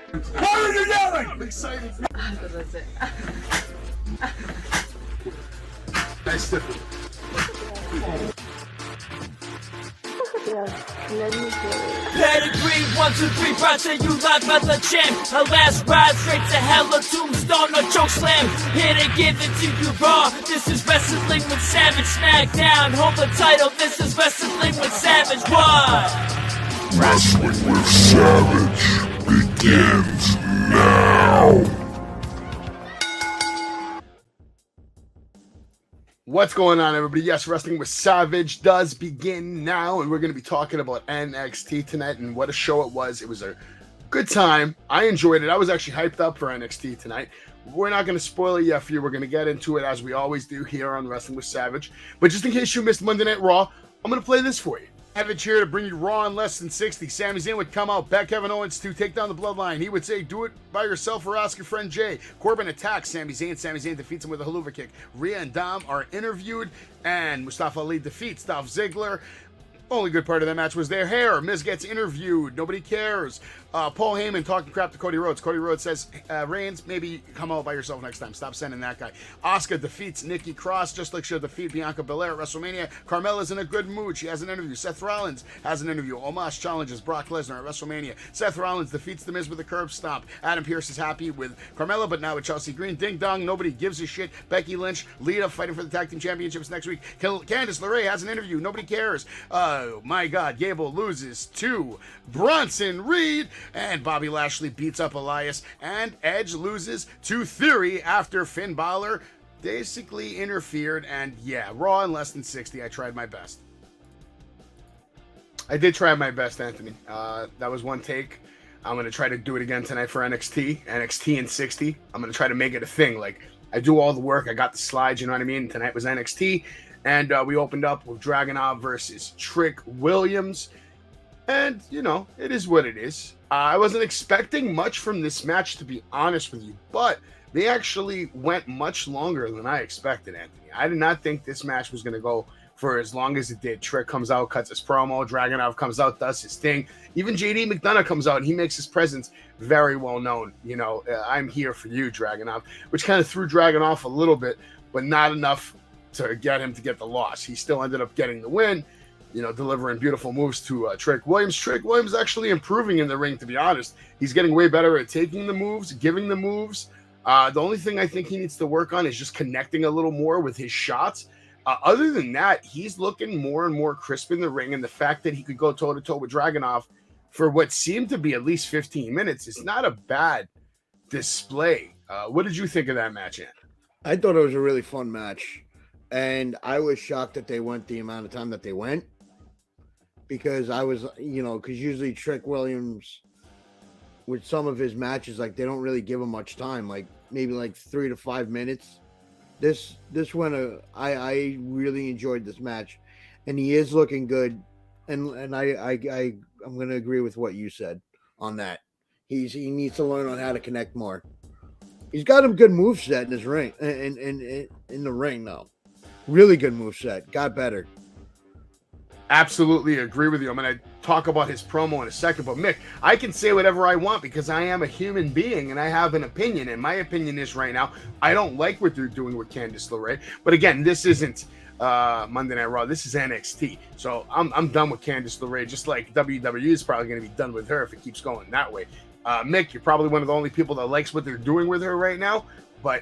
Why are you yelling? I'm excited. That's it. Nice stifle. Let me get it. Pedigree, 1, 2, 3, brought to you live by the champ. Her last ride straight to hell, a tombstone, a choke slam. Here to give it to you raw. This is Wrestling with Savage, SmackDown. Hold the title, this is Wrestling with Savage. What? Wrestling with Savage begins now. What's going on, everybody? Yes, Wrestling with Savage does begin now, and we're going to be talking about NXT tonight, and what a show it was. It was a good time. I enjoyed it. I was actually hyped up for NXT tonight. We're not going to spoil it yet for you. We're going to get into it as we always do here on Wrestling with Savage. But just in case you missed Monday Night Raw, I'm going to play this for you. Savage here to bring you Raw in less than 60. Sami Zayn would come out, bet Kevin Owens to take down the Bloodline. He would say, do it by yourself or ask your friend Jay. Corbin attacks Sami Zayn. Sami Zayn defeats him with a haluva kick. Rhea and Dom are interviewed, and Mustafa Ali defeats Dolph Ziggler. Only good part of that match was their hair. Miz gets interviewed. Nobody cares. Paul Heyman talking crap to Cody Rhodes. Cody Rhodes says, Reigns, maybe come out by yourself next time. Stop sending that guy. Asuka defeats Nikki Cross, just like she'll defeat Bianca Belair at WrestleMania. Carmella's in a good mood. She has an interview. Seth Rollins has an interview. Omos challenges Brock Lesnar at WrestleMania. Seth Rollins defeats The Miz with a curb stomp. Adam Pearce is happy with Carmella, but now with Chelsea Green. Ding dong, nobody gives a shit. Becky Lynch, Lita fighting for the tag team championships next week. Candice LeRae has an interview. Nobody cares. Oh my God, Gable loses to Bronson Reed, and Bobby Lashley beats up Elias, and Edge loses to Theory after Finn Balor basically interfered. And yeah, Raw in less than 60. I tried my best. I did try my best, Anthony. That was one take. I'm going to try to do it again tonight for NXT in 60. I'm going to try to make it a thing. Like, I do all the work. I got the slides, you know what I mean? Tonight was NXT. And we opened up with Dragunov versus Trick Williams. And, you know, it is what it is. I wasn't expecting much from this match, to be honest with you. But they actually went much longer than I expected, Anthony. I did not think this match was going to go for as long as it did. Trick comes out, cuts his promo. Dragunov comes out, does his thing. Even JD McDonough comes out, and he makes his presence very well known. You know, I'm here for you, Dragunov, which kind of threw Dragunov a little bit, but not enough to get him to get the loss. He still ended up getting the win, you know, delivering beautiful moves to Trick Williams. Trick Williams actually improving in the ring, to be honest. He's getting way better at taking the moves, giving the moves. The only thing I think he needs to work on is just connecting a little more with his shots. Other than that, he's looking more and more crisp in the ring, and the fact that he could go toe-to-toe with Dragunov for what seemed to be at least 15 minutes is not a bad display. What did you think of that match, Ann? I thought it was a really fun match. And I was shocked that they went the amount of time that they went, because I was, you know, because usually Trick Williams, with some of his matches, like, they don't really give him much time, like maybe like 3 to 5 minutes. This went I really enjoyed this match, and he is looking good, and I'm gonna agree with what you said on that. He needs to learn on how to connect more. He's got a good moveset in his ring, in the ring though. Really good moveset. Got better. Absolutely agree with you. I'm going to talk about his promo in a second. But, Mick, I can say whatever I want because I am a human being and I have an opinion. And my opinion is right now, I don't like what they're doing with Candice LeRae. But, again, this isn't Monday Night Raw. This is NXT. So I'm done with Candice LeRae, just like WWE is probably going to be done with her if it keeps going that way. Mick, you're probably one of the only people that likes what they're doing with her right now. But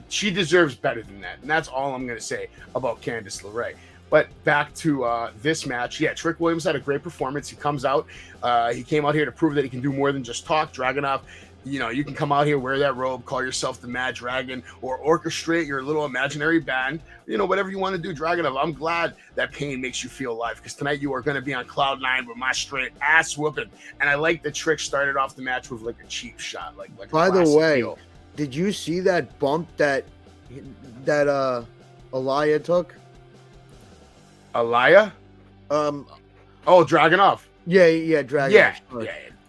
she deserves better than that. And that's all I'm going to say about Candice LeRae. But back to this match. Yeah, Trick Williams had a great performance. He comes out. He came out here to prove that he can do more than just talk. Dragunov, you know, you can come out here, wear that robe, call yourself the Mad Dragon, or orchestrate your little imaginary band. You know, whatever you want to do, Dragunov. I'm glad that pain makes you feel alive, because tonight you are going to be on cloud 9 with my straight ass whooping. And I like that Trick started off the match with like a cheap shot. Like by the way, deal. Did you see that bump that Elia took? Elia? Oh, Dragunov. Yeah, Dragunov. Yeah.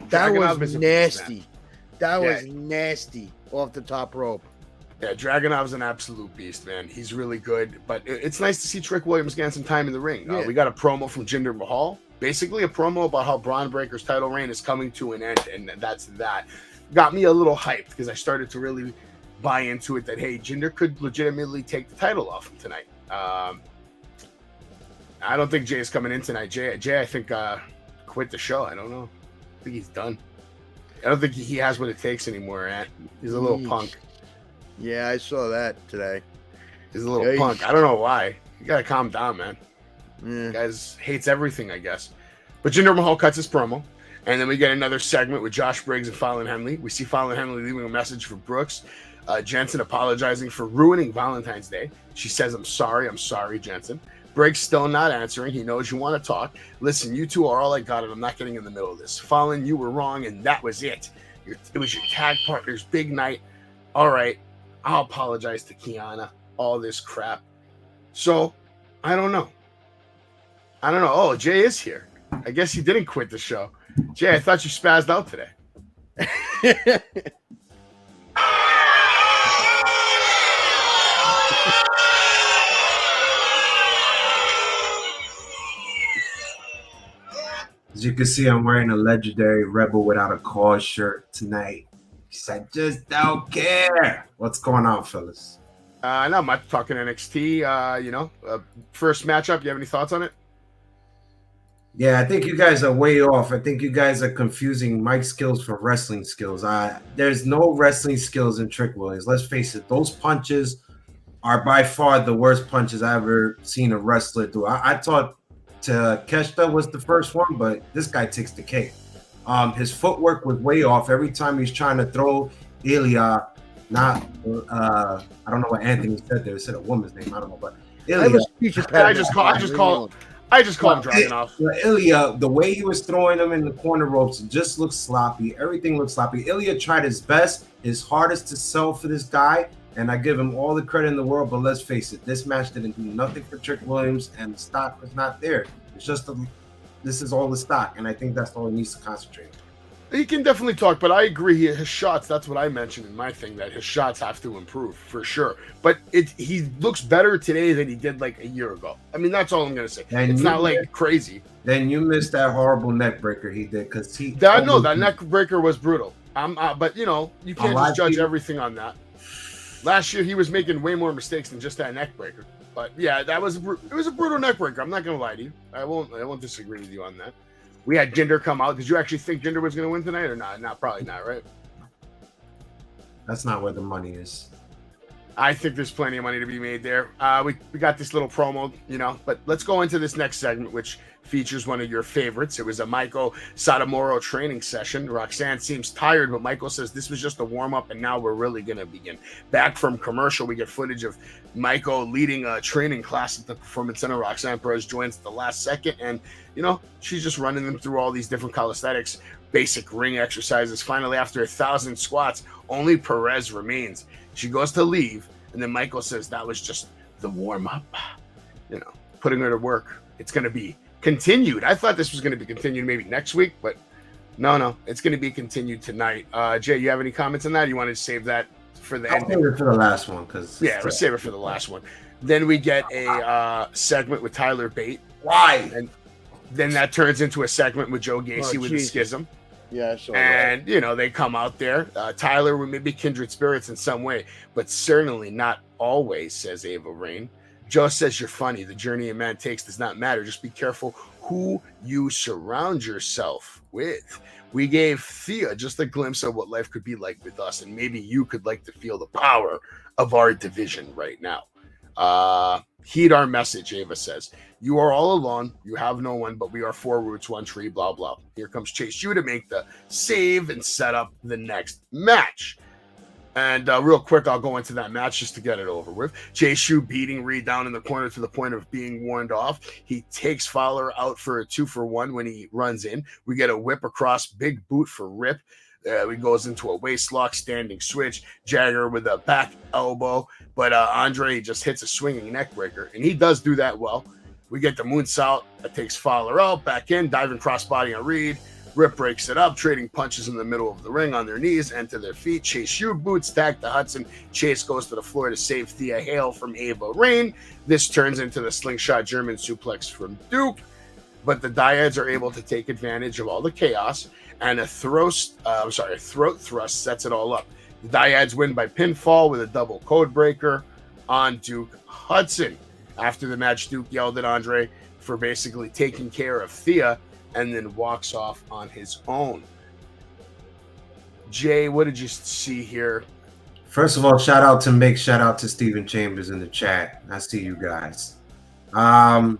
That Dragunov was nasty. That was nasty off the top rope. Yeah, Dragunov's an absolute beast, man. He's really good. But it's nice to see Trick Williams getting some time in the ring. We got a promo from Jinder Mahal. Basically a promo about how Braun Breaker's title reign is coming to an end, and that's that. got me a little hyped because I started to really buy into it that, hey, Jinder could legitimately take the title off him tonight. I don't think Jay is coming in tonight. Jay, I think quit the show. I don't know. I think he's done. I don't think he has what it takes anymore, Ant. He's a little punk. Yeah, I saw that today. He's a little punk. I don't know why. You gotta calm down, man. Yeah. Guys hates everything, I guess. But Jinder Mahal cuts his promo, and then we get another segment with Josh Briggs and Fallon Henley. We see Fallon Henley leaving a message for Brooks. Jensen apologizing for ruining Valentine's Day. She says, I'm sorry, Jensen. Briggs still not answering. He knows you want to talk. Listen, you two are all I got, and I'm not getting in the middle of this. Fallon, you were wrong, and that was it. It was your tag partner's big night. All right, I'll apologize to Kiana. All this crap. So, I don't know. Oh, Jay is here. I guess he didn't quit the show. Jay, I thought you spazzed out today. As you can see, I'm wearing a legendary Rebel Without a Cause shirt tonight. I just don't care. What's going on, fellas? Not much. Talking NXT. First matchup. You have any thoughts on it? Yeah, I think you guys are way off. I think you guys are confusing mic skills for wrestling skills. There's no wrestling skills in Trick Williams. Let's face it. Those punches are by far the worst punches I've ever seen a wrestler do. I thought Keshta was the first one, but this guy takes the cake. His footwork was way off. Every time he's trying to throw Ilya, I don't know what Anthony said there. He said a woman's name. I don't know, but Ilya. I just call him Dragunov. Ilya, the way he was throwing him in the corner ropes, just looked sloppy. Everything looked sloppy. Ilya tried his best, his hardest to sell for this guy, and I give him all the credit in the world. But let's face it, this match didn't do nothing for Trick Williams, and the stock was not there. It's just this is all the stock, and I think that's all he needs to concentrate on. He can definitely talk, but I agree. His shots, that's what I mentioned in my thing, that his shots have to improve for sure. But he looks better today than he did like a year ago. I mean, that's all I'm going to say. And it's not like crazy. Then you missed that horrible neck breaker he did because that neck breaker was brutal. But you can't just judge everything on that. Last year he was making way more mistakes than just that neck breaker. But yeah, it was a brutal neck breaker. I'm not going to lie to you. I won't disagree with you on that. We had Jinder come out. Did you actually think Jinder was going to win tonight or not? Probably not, right? That's not where the money is. I think there's plenty of money to be made there. We got this little promo, but let's go into this next segment, which features one of your favorites. It was a Maiko Satomura training session. Roxanne seems tired, but Maiko says this was just a warm-up, and now we're really going to begin. Back from commercial, we get footage of Maiko leading a training class at the Performance Center. Roxanne Perez joins at the last second, and, she's just running them through all these different calisthenics, basic ring exercises. Finally, after 1,000 squats, only Perez remains. She goes to leave, and then Maiko says that was just the warm-up, putting her to work. It's going to be continued. I thought this was going to be continued maybe next week, but no, it's going to be continued tonight. Jay, you have any comments on that? You want to save that for the end? Save it for the last one, let's save it for the last one. Then we get a segment with Tyler Bate. Why? And then that turns into a segment with Joe Gacy with the Schism. Yeah, and they come out there. Tyler with maybe kindred spirits in some way, but certainly not always, says Ava Rain. Joe says you're funny. The journey a man takes does not matter. Just be careful who you surround yourself with. We gave Thea just a glimpse of what life could be like with us, and maybe you could like to feel the power of our division right now. Heed our message, Ava says. You are all alone. You have no one, but we are four roots, one tree, blah, blah. Here comes Chase U to make the save and set up the next match. And real quick, I'll go into that match just to get it over with. Chase U beating Reed down in the corner to the point of being warned off. He takes Fowler out for a 2-for-1 when he runs in. We get a whip across, big boot for Rip. He goes into a waist lock, standing switch. Jagger with a back elbow. But Andre just hits a swinging neck breaker, and he does do that well. We get the moonsault that takes Fowler out, back in, diving crossbody on Reed. Rip breaks it up, trading punches in the middle of the ring on their knees and to their feet. Chase U boots tag to Hudson. Chase goes to the floor to save Thea Hale from Ava Rain. This turns into the slingshot German suplex from Duke. but the Dyads are able to take advantage of all the chaos, and a throat thrust sets it all up. The Dyads win by pinfall with a double code breaker on Duke Hudson. After the match, Duke yelled at Andre for basically taking care of Thea and then walks off on his own. Jay, what did you see here? First of all, shout out to Mick, shout out to Steven Chambers in the chat. I see you guys. Man,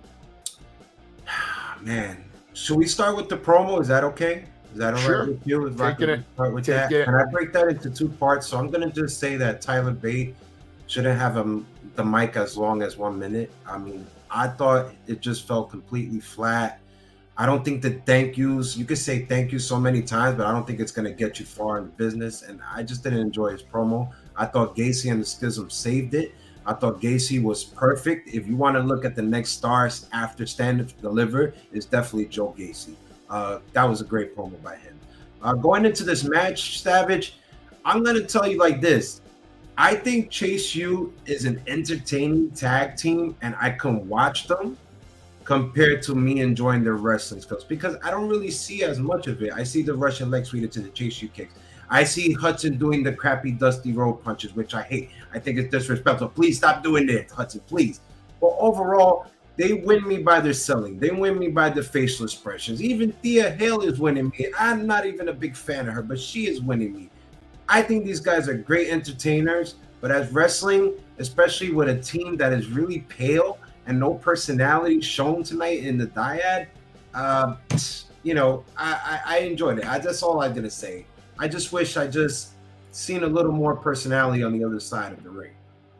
should we start with the promo? Is that okay? Is that all Sure. right with you? If I Taking can it. start with Take that? it. And I break that into 2 parts. So I'm gonna just say that Tyler Bate shouldn't have the mic as long as 1 minute. I mean, I thought it just felt completely flat. I don't think that thank yous, you could say thank you so many times, but I don't think it's going to get you far in the business. And I just didn't enjoy his promo. I thought Gacy and the Schism saved it. I thought Gacy was perfect. If you want to look at the next stars after Stand Up to Deliver, it's definitely Joe Gacy. That was a great promo by him. Going into this match, Savage, I'm going to tell you like this. I think Chase U is an entertaining tag team, and I can watch them compared to me enjoying their wrestling skills, because I don't really see as much of it. I see the Russian leg sweep to the Chase U kicks. I see Hudson doing the crappy Dusty Road punches, which I hate. I think it's disrespectful. Please stop doing that, Hudson, please. But overall, they win me by their selling. They win me by their facial expressions. Even Thea Hale is winning me. I'm not even a big fan of her, but she is winning me. I think these guys are great entertainers, but as wrestling, especially with a team that is really pale and no personality shown tonight in the Dyad, I enjoyed it. That's all I'm gonna say. I just wish I just seen a little more personality on the other side of the ring.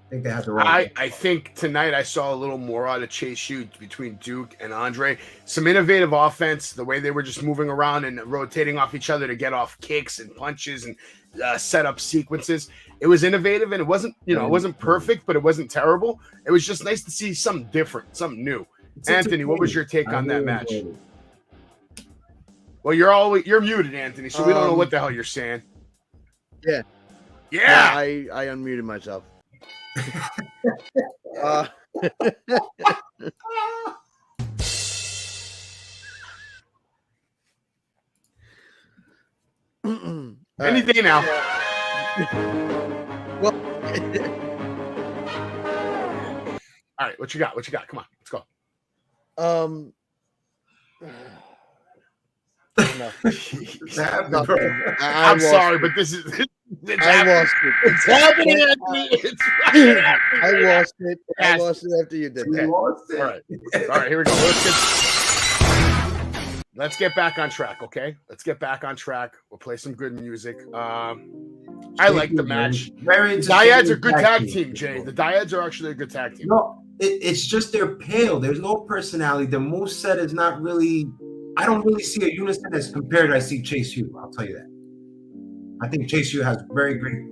I think they had the wrong. I think tonight I saw a little more out of Chase U between Duke and Andre. Some innovative offense, the way they were just moving around and rotating off each other to get off kicks and punches and set up sequences. It was innovative, and it wasn't, it wasn't perfect, but it wasn't terrible. It was just nice to see something different, something new. Anthony, what was your take on that match? Well, you're muted, Anthony, so we don't know what the hell you're saying. Yeah. I unmuted myself. Any day now. Well, all right, what you got? Come on, let's go. No. I'm sorry, but this is I lost it. It's happening, Anthony. It's fucking happening. I lost it. I lost it after you did that. All right, here we go. Let's get back on track, okay? Let's get back on track. We'll play some good music. I like the match. Dyads are good tag team, Jay. The Dyads are actually a good tag team. No, it's just they're pale. There's no personality. The moveset is not really. I don't really see a unison as compared. I see Chase U. I'll tell you that. I think Chase U has very great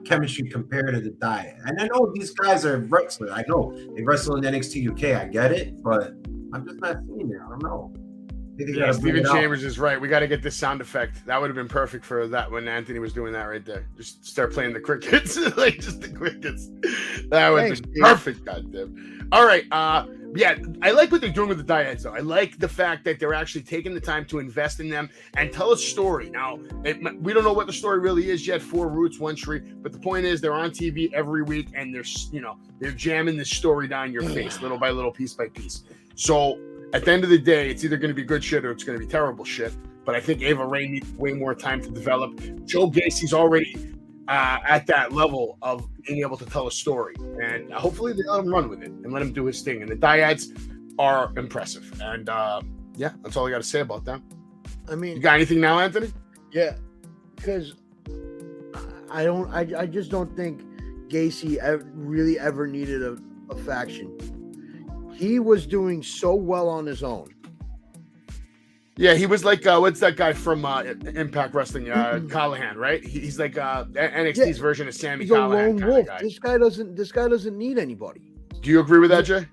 chemistry compared to the Dyad. And I know these guys are wrestlers. I know they wrestle in NXT UK. I get it, but I'm just not seeing it. I don't know. Yeah, Steven Chambers is right. We got to get this sound effect. That would have been perfect for that when Anthony was doing that right there. Just start playing the crickets, like just the crickets. That would have been perfect. Goddamn. All right. Yeah, I like what they're doing with the Dyads, though. I like the fact that they're actually taking the time to invest in them and tell a story. Now, we don't know what the story really is yet. 4 Roots, 1 Tree, but the point is they're on TV every week, and they're jamming this story down your face, little by little, piece by piece. So at the end of the day, it's either going to be good shit or it's going to be terrible shit. But I think Ava Ray needs way more time to develop. Joe Gacy's already at that level of being able to tell a story, and hopefully they let him run with it and let him do his thing. And the Dyads are impressive, and yeah, that's all I got to say about them. I mean, you got anything now, Anthony? Yeah, because I just don't think Gacy really ever needed a faction. He was doing so well on his own. Yeah, he was like, what's that guy from Impact Wrestling? Callahan, right? He's like NXT's version of Sammy Callahan. He's a lone wolf. Guy. This guy doesn't need anybody. Do you agree with that, Jay?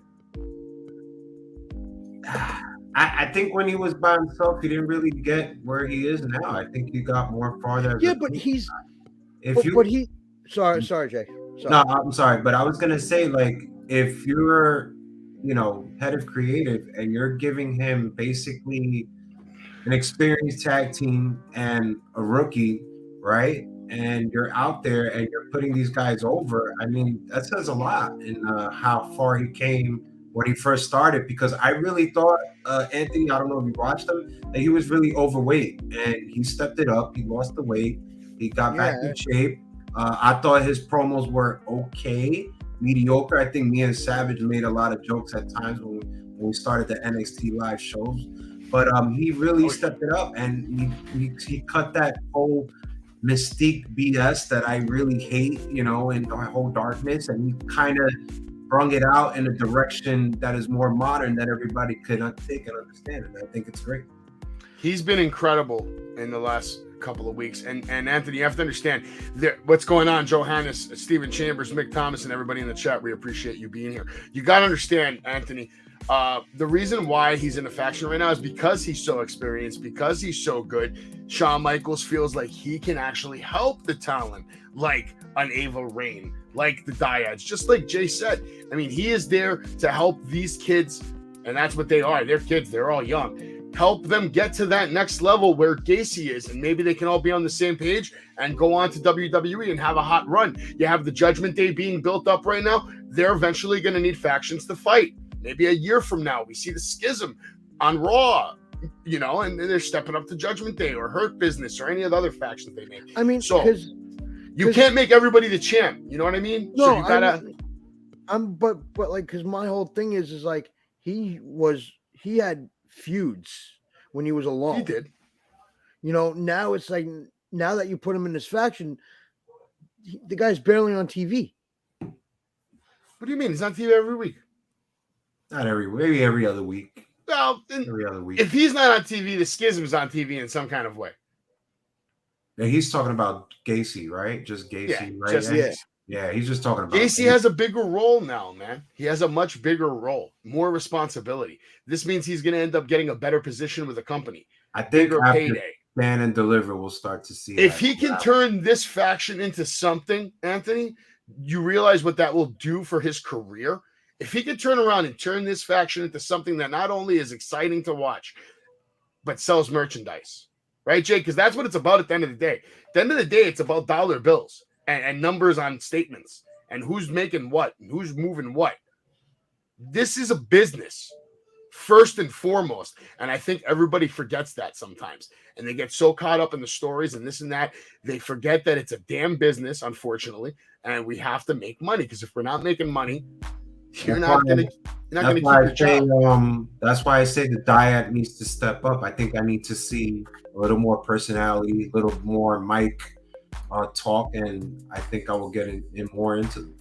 I think when he was by himself, he didn't really get where he is now. I think he got more farther. Yeah, but he's. Sorry, Jay. Sorry. No, I'm sorry, but I was gonna say, like, if you're head of creative, and you're giving him basically an experienced tag team and a rookie, right? And you're out there and you're putting these guys over. I mean, that says a lot in how far he came when he first started. Because I really thought Anthony, I don't know if you watched him, that he was really overweight, and he stepped it up. He lost the weight. He got back in shape. I thought his promos were okay, mediocre. I think me and Savage made a lot of jokes at times when we started the NXT live shows. But he really stepped it up, and he cut that whole mystique BS that I really hate, and the whole darkness, and he kind of brung it out in a direction that is more modern that everybody could take and understand. And I think it's great. He's been incredible in the last couple of weeks. And Anthony, you have to understand what's going on. Johannes, Stephen Chambers, Mick Thomas, and everybody in the chat, we appreciate you being here. You got to understand, Anthony, the reason why he's in the faction right now is because he's so experienced, because he's so good. Shawn Michaels feels like he can actually help the talent, like an Ava Rain, like the Dyads, just like Jay said. I mean, he is there to help these kids, and that's what they are. They're kids. They're all young. Help them get to that next level where Gacy is, and maybe they can all be on the same page and go on to WWE and have a hot run. You have the Judgment Day being built up right now. They're eventually going to need factions to fight. Maybe a year from now, we see the Schism on Raw, and they're stepping up to Judgment Day or Hurt Business or any of the other factions they make. I mean, so you can't make everybody the champ. You know what I mean? No, so you gotta. But like, because my whole thing is like he had feuds when he was alone. He did. Now it's like, now that you put him in this faction, the guy's barely on TV. What do you mean? He's on TV every week. Not maybe every other week. Well, every other week. If he's not on TV, the Schism's on TV in some kind of way. Yeah, he's talking about Gacy, right? Just Gacy, right? Just, yeah, he's just talking about Gacy has a bigger role now, man. He has a much bigger role, more responsibility. This means he's going to end up getting a better position with the company. I think bigger payday. Stand and Deliver, we'll start to see. If he can turn this faction into something, Anthony, you realize what that will do for his career. If he can turn around and turn this faction into something that not only is exciting to watch, but sells merchandise, right, Jake? Because that's what it's about at the end of the day. At the end of the day, it's about dollar bills and numbers on statements and who's making what and who's moving what. This is a business, first and foremost. And I think everybody forgets that sometimes. And they get so caught up in the stories and this and that, they forget that it's a damn business, unfortunately, and we have to make money. Because if we're not making money, you're not gonna keep your job. That's why I say the Dyad needs to step up. I think I need to see a little more personality, a little more mic talk, and I think I will get in more into them.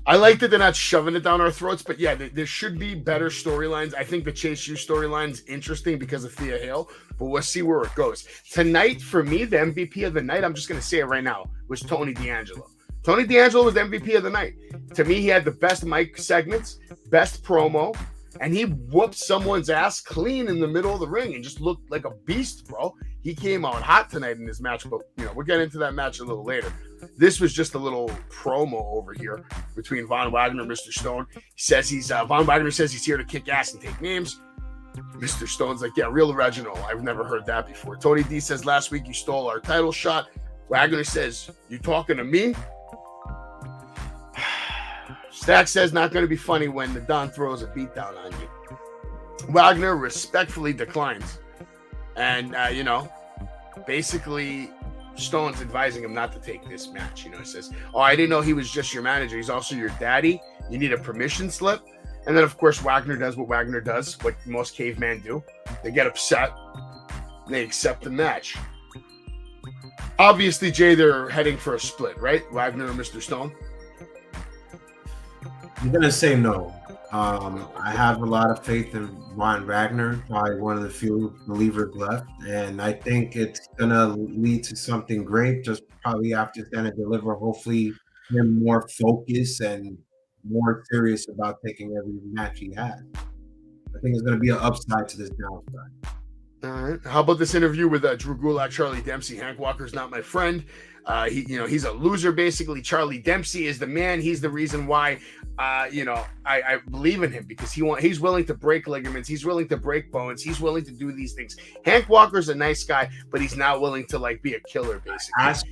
I like that they're not shoving it down our throats, but yeah, there should be better storylines. I think the Chase U storyline is interesting because of Thea Hale, but we'll see where it goes. Tonight, for me, the MVP of the night, I'm just going to say it right now, was Tony D'Angelo. Tony D'Angelo was the MVP of the night. To me, he had the best mic segments, best promo, and he whooped someone's ass clean in the middle of the ring and just looked like a beast, bro. He came out hot tonight in this match, but we'll get into that match a little later. This was just a little promo over here between Von Wagner and Mr. Stone. He says Von Wagner says he's here to kick ass and take names. Mr. Stone's like, yeah, real original. I've never heard that before. Tony D says, last week you stole our title shot. Wagner says, you talking to me? Stack says, not going to be funny when the Don throws a beatdown on you. Wagner respectfully declines. And, basically Stone's advising him not to take this match. He says, oh, I didn't know he was just your manager. He's also your daddy. You need a permission slip. And then, of course, Wagner does what Wagner does, what most cavemen do. They get upset. They accept the match. Obviously, Jay, they're heading for a split, right? Wagner and Mr. Stone. I'm going to say no. I have a lot of faith in Von Wagner, probably one of the few believers left. And I think it's going to lead to something great, just probably after Stand and Deliver, hopefully him more focused and more serious about taking every match he has. I think it's going to be an upside to this downside. All right. How about this interview with Drew Gulak, Charlie Dempsey? Hank Walker's not my friend. He's a loser, basically. Charlie Dempsey is the man. He's the reason why, I believe in him, because he's willing to break ligaments. He's willing to break bones. He's willing to do these things. Hank Walker's a nice guy, but he's not willing to be a killer, basically. I ask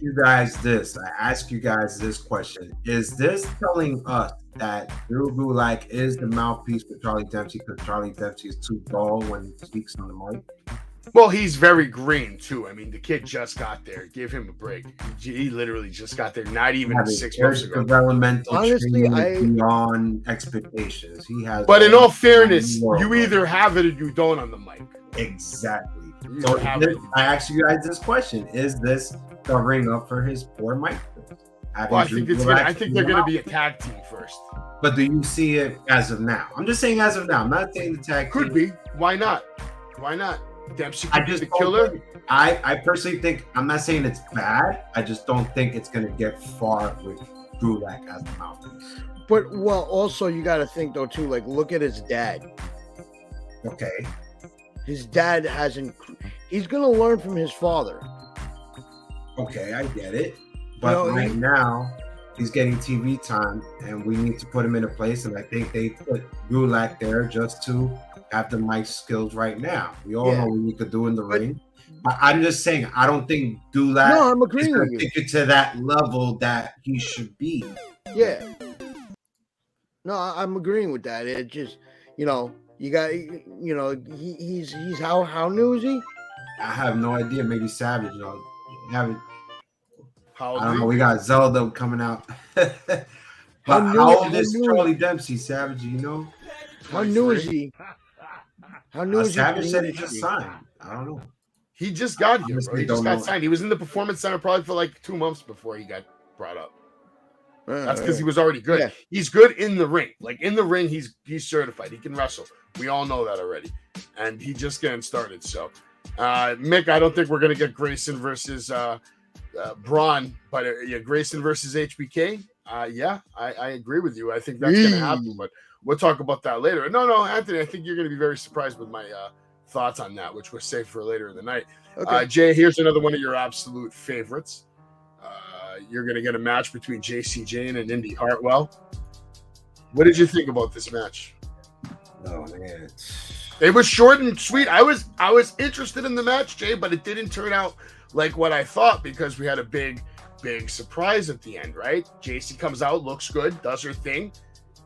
you guys this question. Is this telling us that Drew Gulak is the mouthpiece for Charlie Dempsey because Charlie Dempsey is too dull when he speaks on the mic? Well, he's very green too. I mean, the kid just got there. Give him a break. He literally just got there, not even 6 months ago. Developmental Honestly, beyond expectations. He has. But in all fairness, you either have it or you don't on the mic. Exactly. You So have it. I ask you guys this question: is this covering up for his poor mic? Well, I think they're going to be a tag team first. But do you see it as of now? I'm just saying as of now. I'm not saying the tag Could team. be. Why not? Why not? Dempsey I could be just the don't killer. think- I personally think, I'm not saying it's bad. I just don't think it's going to get far with Gulak as the mouthpiece. But also you got to think though too. Look at his dad. Okay. His dad hasn't. He's gonna learn from his father. Okay, I get it. But right now, he's getting TV time, and we need to put him in a place. And I think they put Gulak there just to have the mic skills right now. We all know what he could do in the ring. But I'm just saying, I don't think Gulak I'm is agreeing going with to you. take it to that level that he should be. Yeah. No, I'm agreeing with that. It just, you got, he's how new is he? I have no idea. Maybe Savage. I How don't know. We got Zelda coming out. But How how old is new- Charlie Dempsey? Savage, you know? How new is he? How new is he? Savage said he just signed. I don't know. He just got here, bro. Honestly, He just don't got know. signed. He was in the Performance Center probably for 2 months before he got brought up. That's because he was already good. Yeah. He's good in the ring. In the ring, he's certified. He can wrestle. We all know that already. And he just getting started. So, Mick, I don't think we're going to get Grayson versus Braun, but Grayson versus HBK. I agree with you. I think that's going to happen, but we'll talk about that later. No, Anthony, I think you're going to be very surprised with my thoughts on that, which we're saved for later in the night. Okay. Jay, here's another one of your absolute favorites. You're going to get a match between JC Jane and Indy Hartwell. What did you think about this match? Oh, man. It was short and sweet. I was interested in the match, Jay, but it didn't turn out like what I thought because we had a big surprise at the end, right? JC comes out, looks good, does her thing,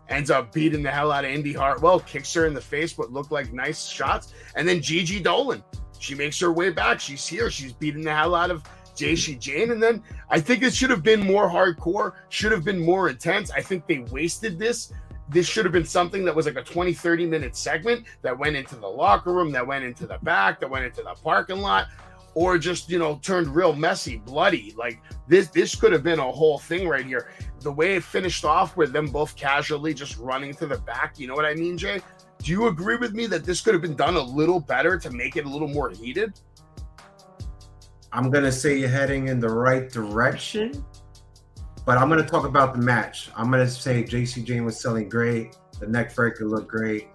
ends up beating the hell out of Indy Hartwell, kicks her in the face, what looked like nice shots, and then Gigi Dolan, she makes her way back. She's here. She's beating the hell out of JC Jane, and then I think it should have been more hardcore, should have been more intense. I think they wasted this. This should have been something that was like a 20-30 minute segment that went into the locker room, that went into the back, that went into the parking lot, or just turned real messy, bloody. This could have been a whole thing right here. The way it finished off with them both casually just running to the back, you know what I mean, Jay? Do you agree with me that this could have been done a little better to make it a little more heated? I'm going to say you're heading in the right direction, but I'm going to talk about the match. I'm going to say JC Jane was selling great. The neck breaker looked great.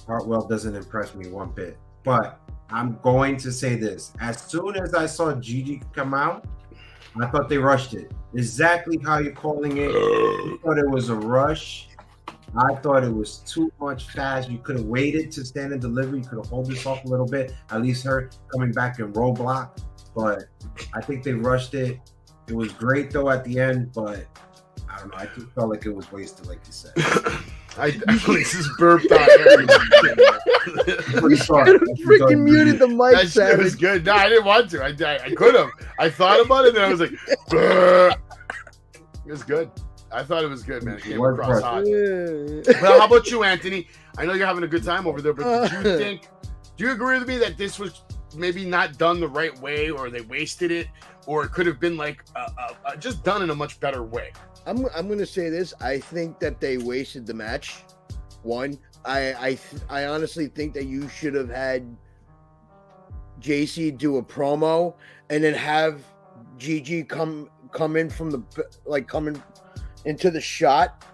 Hartwell doesn't impress me one bit, but I'm going to say this. As soon as I saw Gigi come out, I thought they rushed it. Exactly how you're calling it. I thought it was a rush. I thought it was too much fast. You could have waited to stand in delivery. You could have hold this off a little bit. At least her coming back in roadblock. But I think they rushed it. It was great though at the end, but I don't know. I just felt like it was wasted, like you said. I just burped on everything. Freaking muted the mic. That shit was good. No, I didn't want to. I could have. I thought about it, and I was like, "Brr." It was good. I thought it was good, man. It came across hot. Well, how about you, Anthony? I know you're having a good time over there, but do you agree with me that this was maybe not done the right way, or they wasted it, or it could have been just done in a much better way? I'm gonna say this. I think that they wasted the match. One, I honestly think that you should have had JC do a promo and then have Gigi come in from coming into the shot,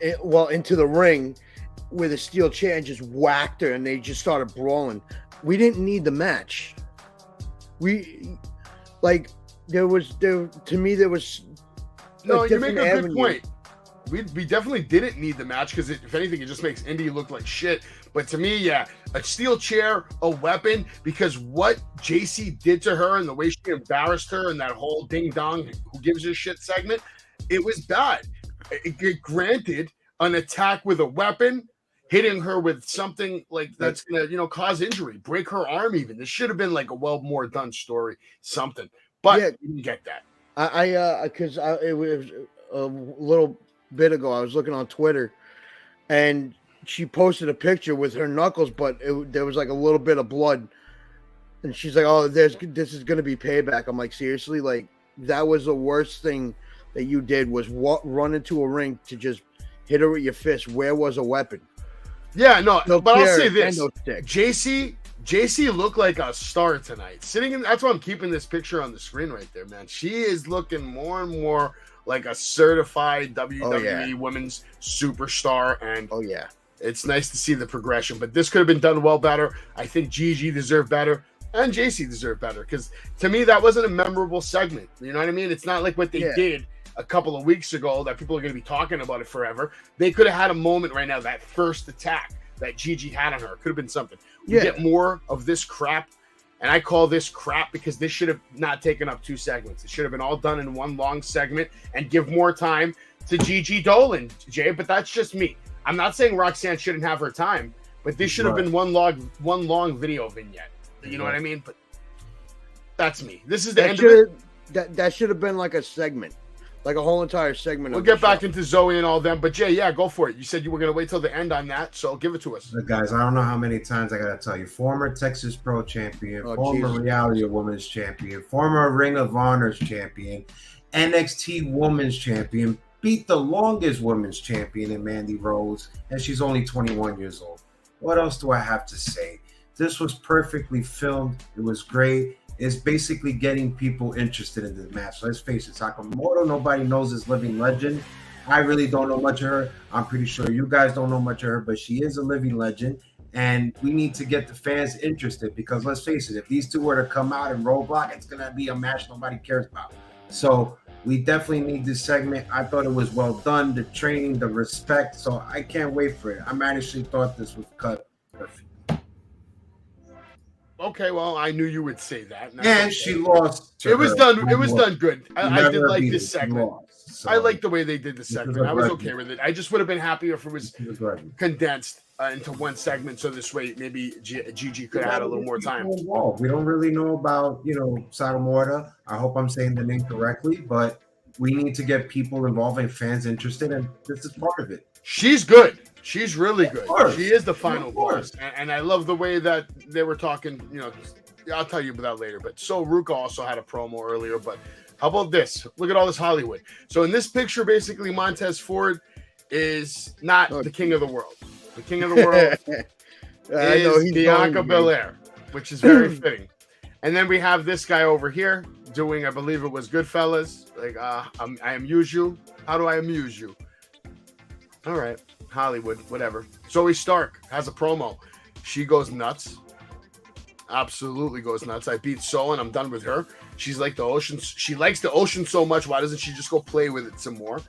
into the ring with a steel chair and just whacked her, and they just started brawling. we didn't need the match. To me there was No, you make different a good avenue. point. We definitely didn't need the match because if anything, it just makes Indy look like shit. But to me, yeah, a steel chair, a weapon, because what JC did to her and the way she embarrassed her and that whole ding dong who gives a shit segment, it was bad. Granted, an attack with a weapon, hitting her with something like that's gonna, cause injury, break her arm even. This should have been like a well more done story, something. But Yeah. you didn't get that. It was a little bit ago. I was looking on Twitter, and she posted a picture with her knuckles, but there was like a little bit of blood, and she's like, "Oh, this is gonna be payback." I'm like, seriously, like that was the worst thing that you did was run into a ring to just hit her with your fist. Where was a weapon? Yeah, no, but I'll say this: stick. JC looked like a star tonight. That's why I'm keeping this picture on the screen right there, man. She is looking more and more like a certified WWE women's superstar, and it's nice to see the progression. But this could have been done well better. I think Gigi deserved better, and JC deserved better because to me that wasn't a memorable segment. You know what I mean? It's not like what they did a couple of weeks ago that people are going to be talking about it forever. They could have had a moment right now. That first attack that Gigi had on her could have been something. We get more of this crap, and I call this crap because this should have not taken up 2 segments. It should have been all done in one long segment and give more time to Gigi Dolan, Jay. But that's just me. I'm not saying Roxanne shouldn't have her time, but this should have been one long video vignette. You know what I mean? But that's me. This is the end of it. That should have been like a segment. Like a whole entire segment. We'll get back into Zoe and all them. But Jay, go for it. You said you were going to wait till the end on that, so give it to us. Guys, I don't know how many times I got to tell you. Former Texas Pro champion, former Reality Women's champion, former Ring of Honor's champion, NXT Women's champion, beat the longest women's champion in Mandy Rose, and she's only 21 years old. What else do I have to say? This was perfectly filmed. It was great. It's basically getting people interested in the match. Let's face it, Sakamoto, nobody knows this living legend. I really don't know much of her. I'm pretty sure you guys don't know much of her, but she is a living legend. And we need to get the fans interested because let's face it, if these two were to come out in Roadblock, it's going to be a match nobody cares about. So we definitely need this segment. I thought it was well done, the training, the respect. So I can't wait for it. I actually thought this was cut perfect. Okay, well, I knew you would say that. And she lost. It was done. It was done good. I did like this segment. So I like the way they did the segment. I was okay with it. I just would have been happier if it was condensed into one segment. So this way, maybe Gigi could have had a little more time. We don't really know about, Sakamoto. I hope I'm saying the name correctly, but we need to get people involved and fans interested, and this is part of it. She's good. She's really good. She is the final boss. And I love the way that they were talking, I'll tell you about that later. But so Ruka also had a promo earlier. But how about this? Look at all this Hollywood. So in this picture, basically, Montez Ford is not the king of the world. The king of the world is Bianca Belair, which is very fitting. And then we have this guy over here doing, I believe it was Goodfellas. Like, I amuse you. How do I amuse you? All right. Hollywood, whatever. Zoe Stark has a promo. She goes nuts. Absolutely goes nuts. I beat So and I'm done with her. She's like the ocean. She likes the ocean so much. Why doesn't she just go play with it some more?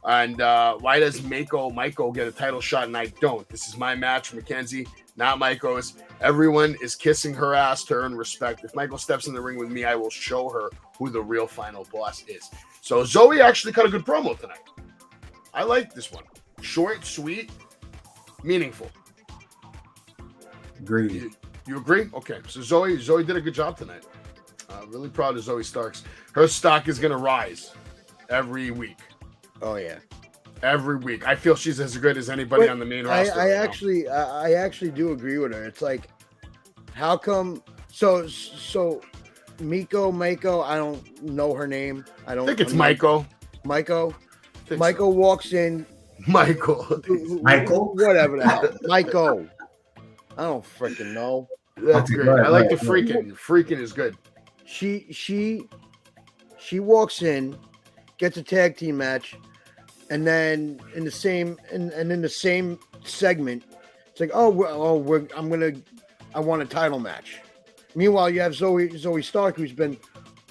And why does Maiko get a title shot and I don't? This is my match, Mackenzie, not Maiko's. Everyone is kissing her ass to earn respect. If Maiko steps in the ring with me, I will show her who the real final boss is. So Zoe actually cut a good promo tonight. I like this one. Short, sweet, meaningful. Agreed. You agree? Okay. So Zoe did a good job tonight. Really proud of Zoe Starks. Her stock is going to rise every week. Oh yeah, every week. I feel she's as good as anybody on the main roster. I actually do agree with her. It's like, how come? So Maiko. I don't know her name. I think it's Maiko. Maiko walks in. Michael, whatever the hell. Maiko. I don't freaking know. That's great. I like the freaking. Freaking is good. She walks in, gets a tag team match, and then in the same segment, it's like, I'm gonna I want a title match. Meanwhile, you have Zoe Stark, who's been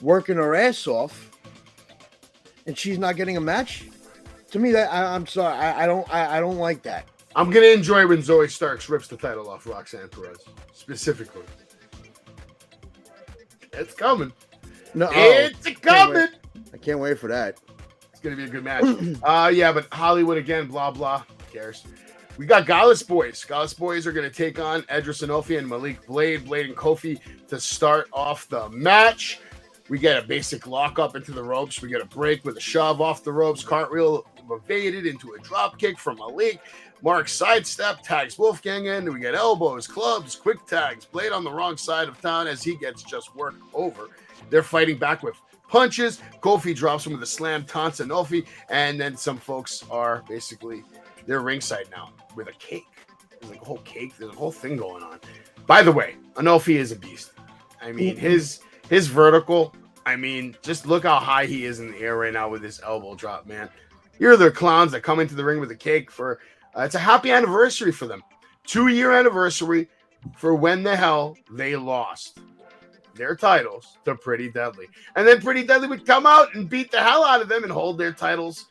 working her ass off, and she's not getting a match. To me, that I'm sorry, I don't like that. I'm gonna enjoy when Zoe Starks rips the title off Roxanne Perez specifically. It's coming. No, It's coming. I can't wait for that. It's gonna be a good match. Yeah, but Hollywood again, blah blah. Who cares? We got Gallus Boys. Gallus Boys are gonna take on Edris Enofi and Malik Blade and Kofi to start off the match. We get a basic lock up into the ropes. We get a break with a shove off the ropes. Cartwheel evaded into a drop kick from Malik. Mark sidestep, tags Wolfgang in. We get elbows, clubs, quick tags. Blade on the wrong side of town as he gets just worked over. They're fighting back with punches. Kofi drops him with a slam, taunts Enofi, and then some folks are basically, they're ringside now with a cake. There's like a whole cake. There's a whole thing going on. By the way, Enofi is a beast. I mean, his vertical, I mean, just look how high he is in the air right now with his elbow drop, man. Here are the clowns that come into the ring with a cake for, it's a happy anniversary for them. 2-year anniversary for when the hell they lost their titles to Pretty Deadly. And then Pretty Deadly would come out and beat the hell out of them and hold their titles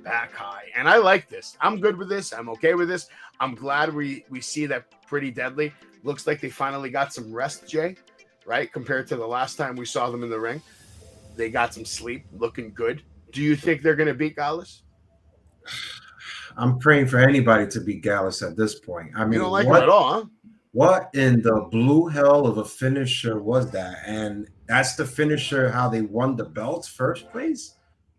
back high. And I like this. I'm good with this. I'm okay with this. I'm glad we see that Pretty Deadly looks like they finally got some rest, Jay, right? Compared to the last time we saw them in the ring. They got some sleep, looking good. Do you think they're going to beat Gallus? I'm praying for anybody to beat Gallus at this point. I mean, you don't like him at all, huh? What in the blue hell of a finisher was that? And that's the finisher how they won the belts first place?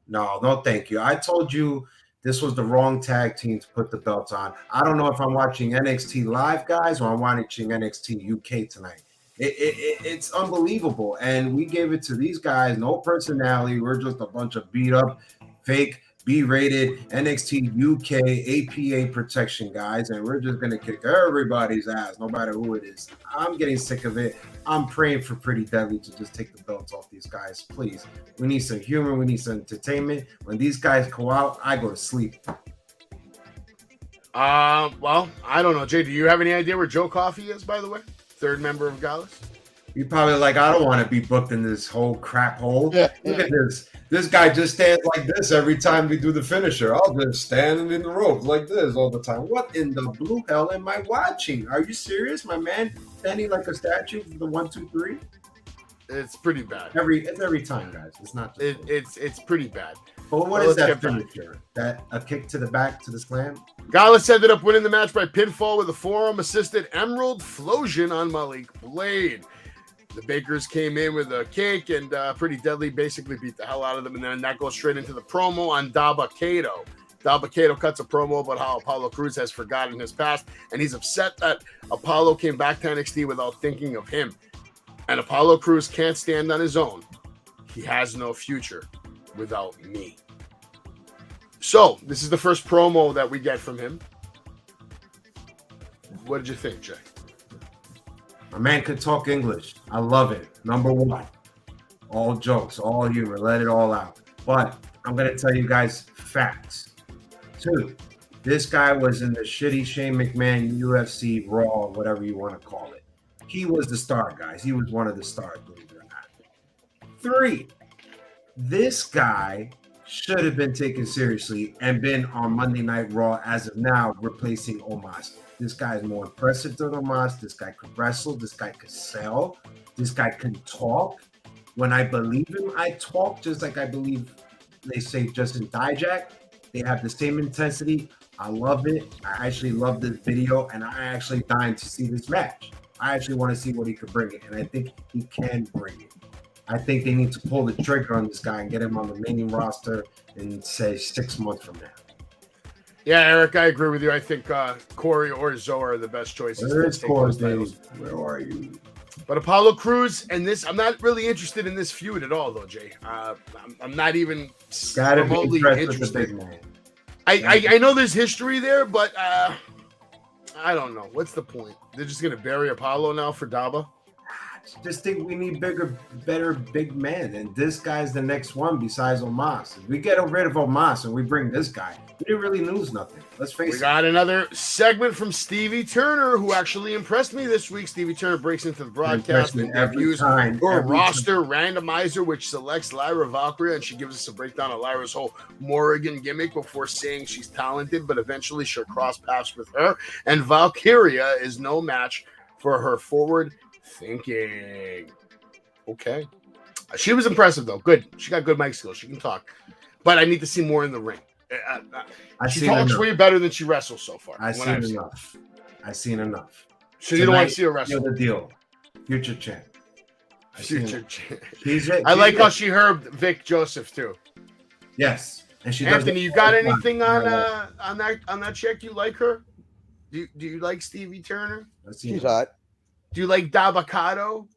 No, thank you. I told you this was the wrong tag team to put the belts on. I don't know if I'm watching NXT Live, guys, or I'm watching NXT UK tonight. It's unbelievable. And we gave it to these guys, no personality. We're just a bunch of beat up, fake, B-rated NXT UK APA protection guys, and we're just going to kick everybody's ass, no matter who it is. I'm getting sick of it. I'm praying for Pretty Deadly to just take the belts off these guys, please. We need some humor. We need some entertainment. When these guys go out, I go to sleep. Well, I don't know. Jay, do you have any idea where Joe Coffey is, by the way? Third member of Gallus? You're probably like, I don't want to be booked in this whole crap hole. Look at this. This guy just stands like this every time we do the finisher. I'll just stand in the ropes like this all the time. What in the blue hell am I watching? Are you serious, my man? Standing like a statue for the 1, 2, 3? It's pretty bad. It's every time, guys. It's not just it's pretty bad. But what is that finisher? That a kick to the back to the slam? Gallus ended up winning the match by pinfall with a forearm-assisted Emerald Flosion on Malik Blade. The Bakers came in with a cake, and Pretty Deadly basically beat the hell out of them. And then that goes straight into the promo on Daba Kato. Daba Kato cuts a promo about how Apollo Crews has forgotten his past, and he's upset that Apollo came back to NXT without thinking of him. And Apollo Crews can't stand on his own. He has no future without me. So, this is the first promo that we get from him. What did you think, Jay? My man could talk English. I love it. Number one. All jokes, all humor. Let it all out. But I'm going to tell you guys facts. 2, this guy was in the shitty Shane McMahon UFC Raw, whatever you want to call it. He was the star, guys. He was one of the stars, believe it or not. 3, this guy should have been taken seriously and been on Monday Night Raw as of now, replacing Omos. This guy is more impressive than Omos. This guy could wrestle. This guy could sell. This guy can talk. When I believe him, I talk just like I believe they say Justin Dijak. They have the same intensity. I love it. I actually love this video, and I actually dying to see this match. I actually want to see what he could bring it, and I think he can bring it. I think they need to pull the trigger on this guy and get him on the main roster in, say, 6 months from now. Yeah, Eric, I agree with you. I think Corey or Zoe are the best choices. Where is Corey, dude? Where are you? But Apollo Crews and this, I'm not really interested in this feud at all, though, Jay. I'm not even remotely interested. I know there's history there, but I don't know. What's the point? They're just going to bury Apollo now for Daba? just think we need better big men, and this guy's the next one besides Omos. If we get rid of Omos and we bring this guy, we didn't really lose nothing. Let's face it. We got another segment from Stevie Turner, who actually impressed me this week. Stevie Turner breaks into the broadcast and reviews her roster randomizer, which selects Lyra Valkyria, and she gives us a breakdown of Lyra's whole Morrigan gimmick before saying she's talented, but eventually she'll cross paths with her. And Valkyria is no match for her forward thinking. Okay. She was impressive, though. Good. She got good mic skills. She can talk. But I need to see more in the ring. She talks way better than she wrestles so far. I've seen enough. So you don't want to see her wrestle? The deal. Future champ. Future champ. I like how she heard Vic Joseph, too. Yes. And she Anthony, you got anything on that chick? You like her? Do you like Stevie Turner? She's hot. Do you like Dabocado?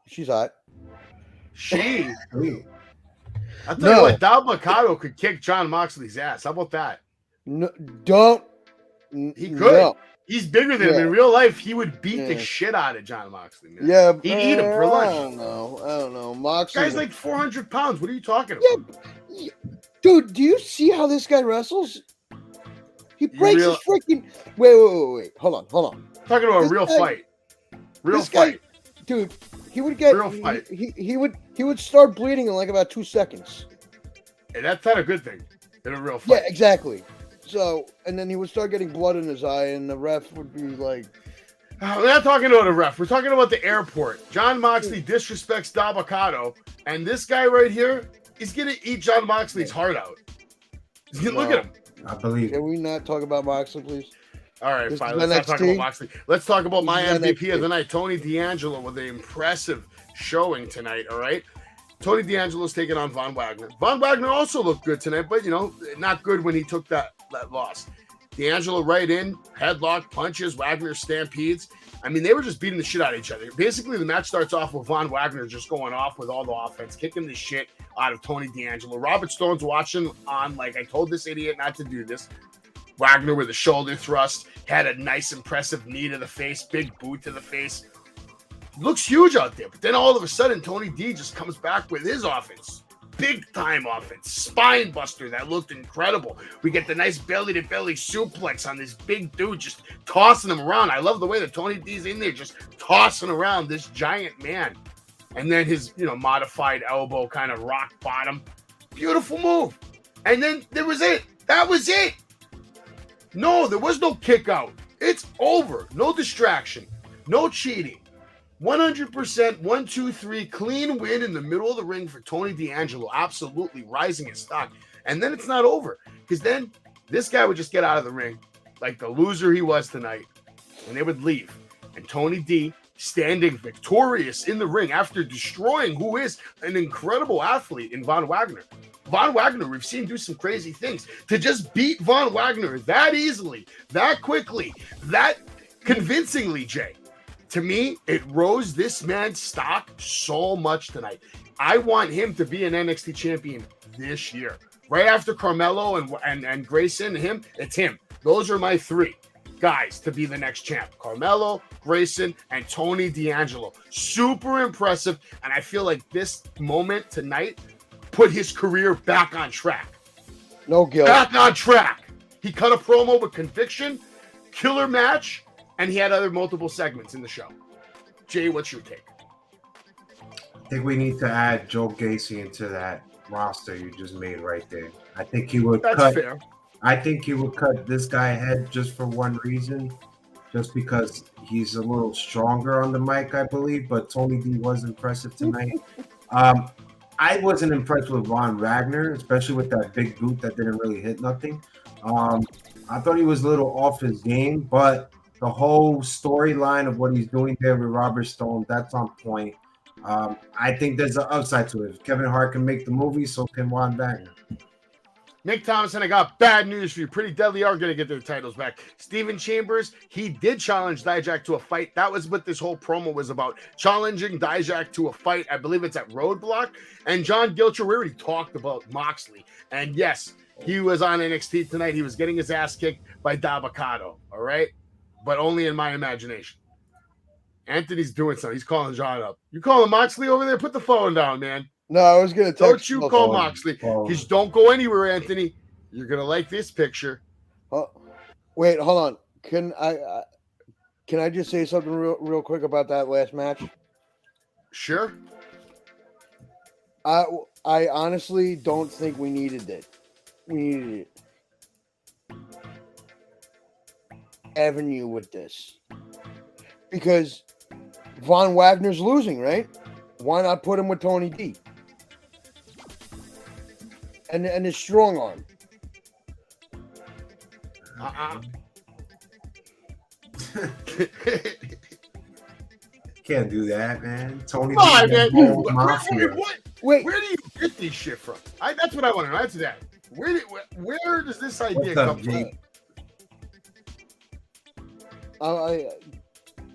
She's hot. I tell you what, Dabocado could kick John Moxley's ass. How about that? No, don't. He could. No. He's bigger than him. In real life, he would beat the shit out of John Moxley, man. Yeah. He'd eat him for lunch. I don't know. Moxley. Guy's like 400 pounds. What are you talking about? Yeah. Dude, do you see how this guy wrestles? He breaks his freaking... Wait. Hold on. Talking about a real fight. Real fight. Dude, he would get... Real fight. He would start bleeding in like about 2 seconds. Hey, that's not a good thing in a real fight. Yeah, exactly. So, and then he would start getting blood in his eye, and the ref would be like... We're not talking about a ref. We're talking about the airport. John Moxley disrespects Dabocado, and this guy right here is going to eat John Moxley's heart out. Look at him. I believe. Can we not talk about Moxley, please? All right, fine. Let's not talk about Moxley. Let's talk about my MVP of the night, Tony D'Angelo, with an impressive showing tonight, all right? Tony D'Angelo's taking on Von Wagner. Von Wagner also looked good tonight, but, not good when he took that loss. D'Angelo right in, headlock, punches, Wagner stampedes. I mean, they were just beating the shit out of each other. Basically, the match starts off with Von Wagner just going off with all the offense, kicking the shit out of Tony D'Angelo. Robert Stone's watching on, like, I told this idiot not to do this. Wagner with a shoulder thrust, had a nice, impressive knee to the face, big boot to the face. Looks huge out there. But then all of a sudden, Tony D just comes back with his offense. Big time offense, spine buster that looked incredible. We get the nice belly to belly suplex on this big dude, just tossing him around. I love the way that Tony D's in there, just tossing around this giant man. And then his, modified elbow kind of rock bottom. Beautiful move. And then there was it. That was it. No, there was no kick out. It's over. No distraction. No cheating. 100%, 1, 2, 3, clean win in the middle of the ring for Tony D'Angelo, absolutely rising his stock. And then it's not over, because then this guy would just get out of the ring like the loser he was tonight, and they would leave. And Tony D, standing victorious in the ring after destroying who is an incredible athlete in Von Wagner. Von Wagner, we've seen do some crazy things. To just beat Von Wagner that easily, that quickly, that convincingly, Jay. To me, it rose this man's stock so much tonight. I want him to be an NXT champion this year. Right after Carmelo and Grayson, it's him. Those are my 3 guys to be the next champ. Carmelo, Grayson, and Tony D'Angelo. Super impressive, and I feel like this moment tonight put his career back on track. No guilt. Back on track. He cut a promo with conviction, killer match, and he had other multiple segments in the show. Jay, what's your take? I think we need to add Joe Gacy into that roster you just made right there. I think he would fair. I think he would cut this guy head just for one reason, just because he's a little stronger on the mic, I believe. But Tony D was impressive tonight. I wasn't impressed with Von Wagner, especially with that big boot that didn't really hit nothing. I thought he was a little off his game, but the whole storyline of what he's doing there with Robert Stone, that's on point. I think there's an upside to it. If Kevin Hart can make the movie, so can Von Wagner. Nick Thomason, I got bad news for you. Pretty Deadly are going to get their titles back. Steven Chambers, he did challenge Dijak to a fight. That was what this whole promo was about. Challenging Dijak to a fight. I believe it's at Roadblock. And John Gilcher, we already talked about Moxley. And yes, he was on NXT tonight. He was getting his ass kicked by Dabocado. All right? but only in my imagination. Anthony's doing something. He's calling John up. You calling Moxley over there? Put the phone down, man. No, I was gonna text. Don't you call phone. Moxley. Phone. Just don't go anywhere, Anthony. You're gonna like this picture. Wait, hold on. Can I just say something real quick about that last match? Sure. I honestly don't think we needed it. We needed it. Avenue with this. Because Von Wagner's losing, right? Why not put him with Tony D? And his strong arm. Can't do that, man. Tony. Come on, man. Mafia. Wait, Where do you get this shit from? That's what I want to know. Answer that. Where does this idea What's up, come from? Jake?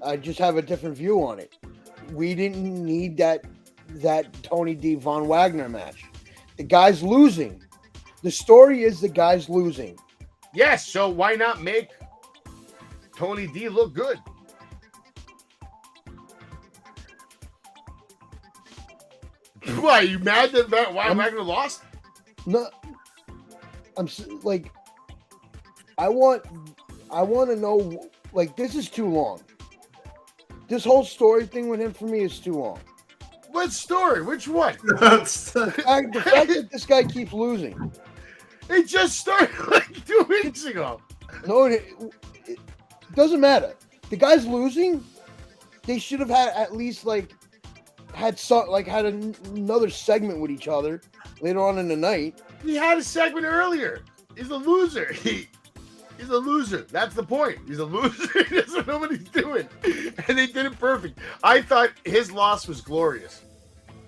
I just have a different view on it. We didn't need that Tony D Von Wagner match. The guy's losing. The story is the guy's losing. Yes, so why not make Tony D look good? Why, are you mad that Wagner lost? No, like, I want to know, like, this is too long. This whole story thing with him for me is too long. What story? Which one? The fact that this guy keeps losing. It just started like 2 weeks ago. No, it doesn't matter. The guy's losing. They should have had at least had another segment with each other later on in the night. He had a segment earlier. He's a loser. He's a loser. That's the point. He's a loser. He doesn't know what he's doing. And they did it perfect. I thought his loss was glorious.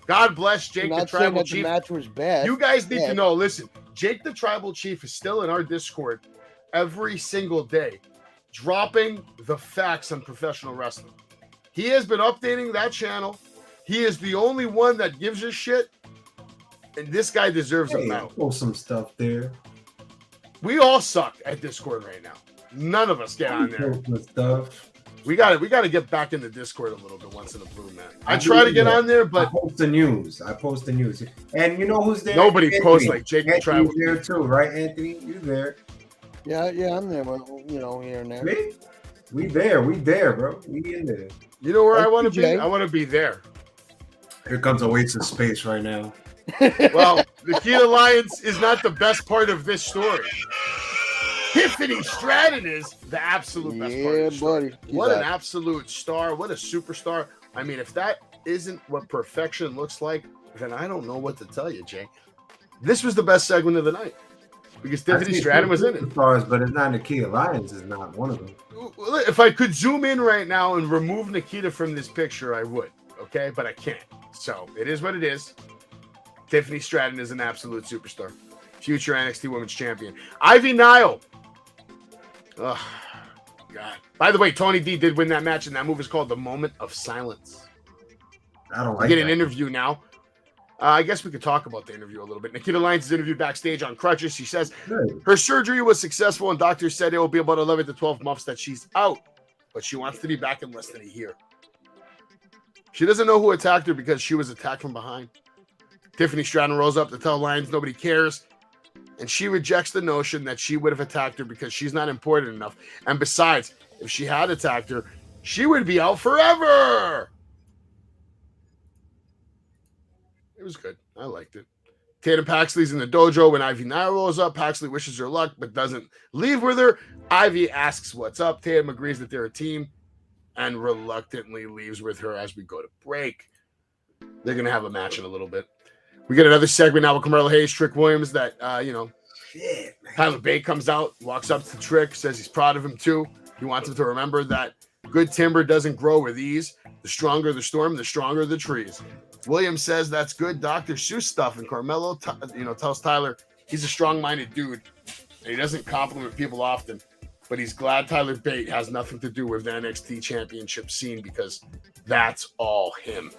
God bless Jake the Tribal Chief. The match was bad. You guys need to know. Listen, Jake the Tribal Chief is still in our Discord every single day, dropping the facts on professional wrestling. He has been updating that channel. He is the only one that gives a shit. And this guy deserves a medal. Post some stuff there. We all suck at Discord right now. None of us get on there. Stuff. We gotta get back in the Discord a little bit once in a blue, man. I try to get on there, but I post the news. And you know who's there? Nobody Anthony. posts like Jake the Anthony's Tribal. there too, right, Anthony? You there? Yeah, I'm there. Here and there. Me? We there, bro. We in there. You know where I want to be? Jay. I want to be there. Here comes a waste of space right now. Well, the Key Alliance is not the best part of this story. Tiffany Stratton is the absolute best part of the story. buddy. What an absolute star. What a superstar. I mean, if that isn't what perfection looks like, then I don't know what to tell you, Jake. This was the best segment of the night because Tiffany Stratton was in it. Stars, but it's not the Key Alliance. Is not one of them. If I could zoom in right now and remove Nikita from this picture, I would. Okay, but I can't. So it is what it is. Tiffany Stratton is an absolute superstar. Future NXT Women's Champion. Ivy Nile. Oh, God. By the way, Tony D did win that match, and that move is called the Moment of Silence. I don't We like get that. an interview now. I guess we could talk about the interview a little bit. Nikita Lyons is interviewed backstage on crutches. She says Good. her surgery was successful, and doctors said it will be about 11 to 12 months that she's out, but she wants to be back in less than a year. She doesn't know who attacked her because she was attacked from behind. Tiffany Stratton rolls up to tell Lyons nobody cares, and she rejects the notion that she would have attacked her because she's not important enough. And besides, if she had attacked her, she would be out forever. It was good. I liked it. Tatum Paxley's in the dojo when Ivy Nile rolls up. Paxley wishes her luck, but doesn't leave with her. Ivy asks what's up. Tatum agrees that they're a team and reluctantly leaves with her as we go to break. They're going to have a match in a little bit. We get another segment now with Carmelo Hayes, Trick Williams, that, Shit, man. Tyler Bate comes out, walks up to Trick, says he's proud of him too. He wants him to remember that good timber doesn't grow with ease. The stronger the storm, the stronger the trees. Williams says that's good Dr. Seuss stuff, and Carmelo, tells Tyler he's a strong-minded dude, and he doesn't compliment people often, but he's glad Tyler Bate has nothing to do with the NXT championship scene because that's all him.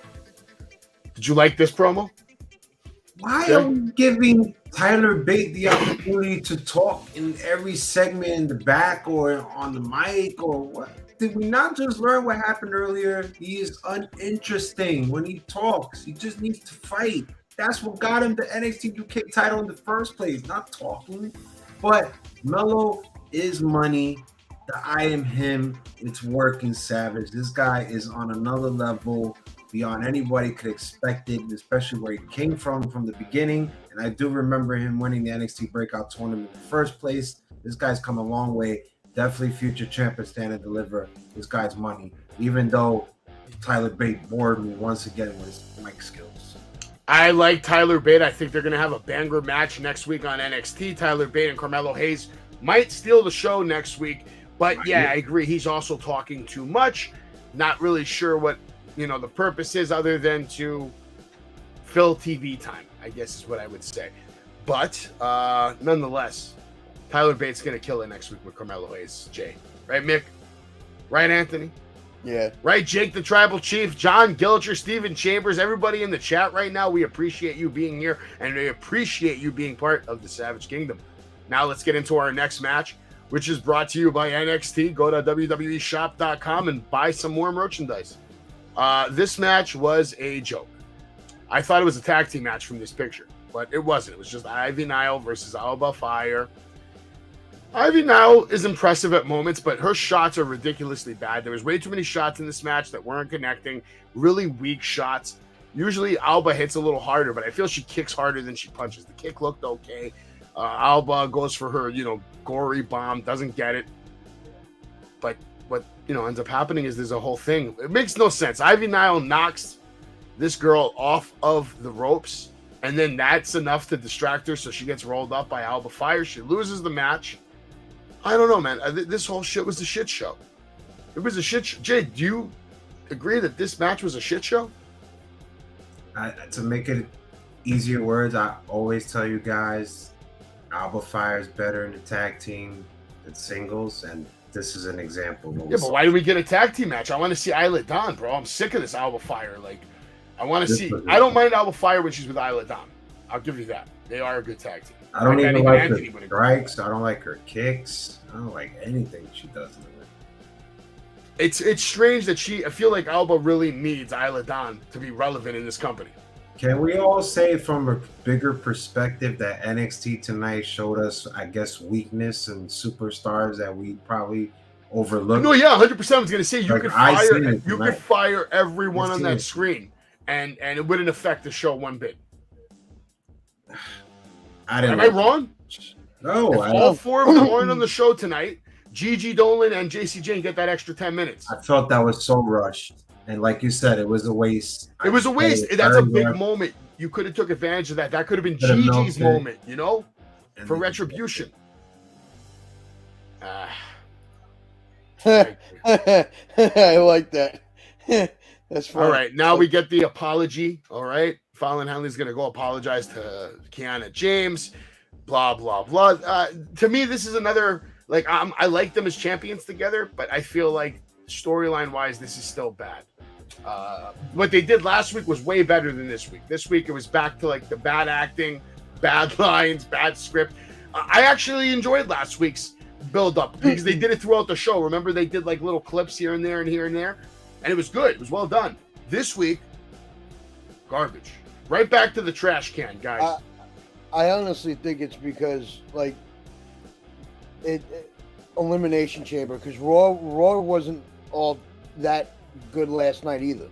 Did you like this promo? Why are we giving Tyler Bate the opportunity to talk in every segment in the back or on the mic or what? Did we not just learn what happened earlier? He is uninteresting when he talks. He just needs to fight. That's what got him the NXT UK title in the first place, not talking. But Melo is money. The I am him. It's working, Savage. This guy is on another level beyond anybody could expect it, especially where he came from the beginning. And I do remember him winning the NXT Breakout Tournament in the first place. This guy's come a long way. Definitely future champ and stand and deliver. This guy's money, even though Tyler Bate bored me once again with his mic skills. I like Tyler Bate. I think they're going to have a banger match next week on NXT. Tyler Bate and Carmelo Hayes might steal the show next week. But yeah, I agree. He's also talking too much. Not really sure what, the purpose is other than to fill TV time, I guess is what I would say. But nonetheless, Tyler Bate's going to kill it next week with Carmelo Hayes, Jay. Right, Mick? Right, Anthony? Yeah. Right, Jake the Tribal Chief, John Gilcher, Steven Chambers, everybody in the chat right now, we appreciate you being here, and we appreciate you being part of the Savage Kingdom. Now let's get into our next match, which is brought to you by NXT. Go to wweshop.com and buy some more merchandise. This match was a joke. I thought it was a tag team match from this picture, but it wasn't. It was just Ivy Nile versus Alba Fire. Ivy Nile is impressive at moments, but her shots are ridiculously bad. There was way too many shots in this match that weren't connecting. Really weak shots. Usually Alba hits a little harder, but I feel she kicks harder than she punches. The kick looked okay. Alba goes for her, gory bomb, doesn't get it. But what, ends up happening is there's a whole thing. It makes no sense. Ivy Nile knocks this girl off of the ropes, and then that's enough to distract her, so she gets rolled up by Alba Fire. She loses the match. I don't know, man. This whole shit was a shit show. It was a shit show. Jay, do you agree that this match was a shit show? To make it easier words, I always tell you guys, Alba Fire is better in the tag team than singles, and this is an example. Yeah, but why do we get a tag team match? I want to see Isla Dawn, bro. I'm sick of this Alba Fire. I want to see. I don't mind Alba Fire when she's with Isla Dawn. I'll give you that. They are a good tag team. I don't even like her strikes. I don't like her kicks. I don't like anything she does in the ring. It's strange that I feel like Alba really needs Isla Dawn to be relevant in this company. Can we all say from a bigger perspective that NXT tonight showed us, I guess, weakness and superstars that we probably overlooked? No, yeah, 100%. I was going to say you could fire everyone on that screen, and it wouldn't affect the show one bit. Am I wrong? No, all four of them weren't on the show tonight. Gigi Dolan and JC Jane get that extra 10 minutes. I felt that was so rushed. And like you said, it was a waste. It was a waste. That's a big moment. You could have took advantage of that. That could have been Gigi's moment, for retribution. I like that. That's funny. All right, now we get the apology. All right, Fallon Henley's going to go apologize to Kiana James. Blah blah blah. To me, this is another I like them as champions together, but I feel like storyline wise, this is still bad. What they did last week was way better than this week. This week it was back to the bad acting, bad lines, bad script. I actually enjoyed last week's build up because they did it throughout the show. Remember, they did little clips here and there and here and there, and it was good. It was well done. This week, garbage. Right back to the trash can, guys. I honestly think it's because Elimination Chamber, because Raw wasn't all that good last night either.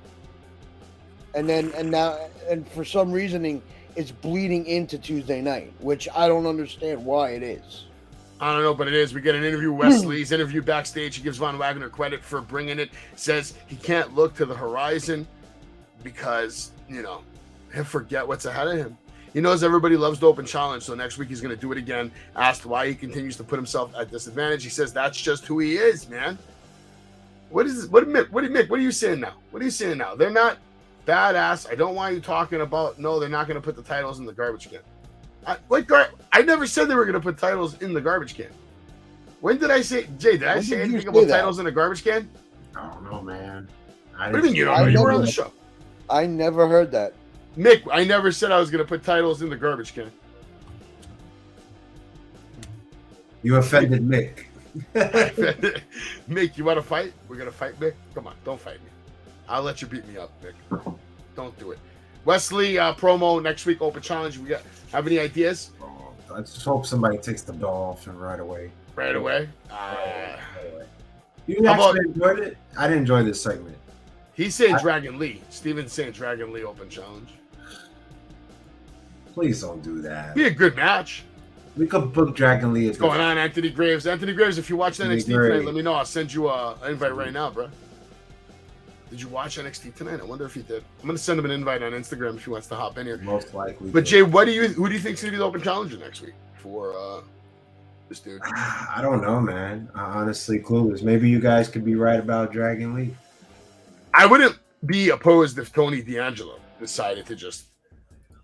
And for some reasoning, it's bleeding into Tuesday night, which I don't understand why it is. I don't know, but it is. We get an interview. Wesley's interview backstage. He gives Von Wagner credit for bringing it. Says he can't look to the horizon because, he'll forget what's ahead of him. He knows everybody loves the open challenge, so next week he's going to do it again. Asked why he continues to put himself at disadvantage, he says that's just who he is, man. What are you saying now? What are you saying now? They're not badass. I don't want you talking about, no, they're not going to put the titles in the garbage can. I never said they were going to put titles in the garbage can. When did I say, Jay, did I say anything about titles in the garbage can? I don't know, man. What do you mean you don't know? You were on the show. I never heard that. Mick, I never said I was going to put titles in the garbage can. You offended Mick. Mick, you want to fight? We're going to fight, Mick? Come on, don't fight me. I'll let you beat me up, Mick. Don't do it. Wesley, promo next week, open challenge. Have any ideas? I just hope somebody takes the bell off him right away. Right away? Right away. You actually enjoyed it? I didn't enjoy this segment. He's saying Dragon Lee. Steven's saying Dragon Lee open challenge. Please don't do that. Be a good match. We could book Dragon Lee. What's going on, Anthony Graves? Anthony Graves, if you watch NXT tonight, let me know. I'll send you an invite right now, bro. Did you watch NXT tonight? I wonder if he did. I'm going to send him an invite on Instagram if he wants to hop in here. Most likely. But Jay, who do you think is going to be the open challenger next week for this dude? I don't know, man. Honestly, clueless. Maybe you guys could be right about Dragon Lee. I wouldn't be opposed if Tony D'Angelo decided to just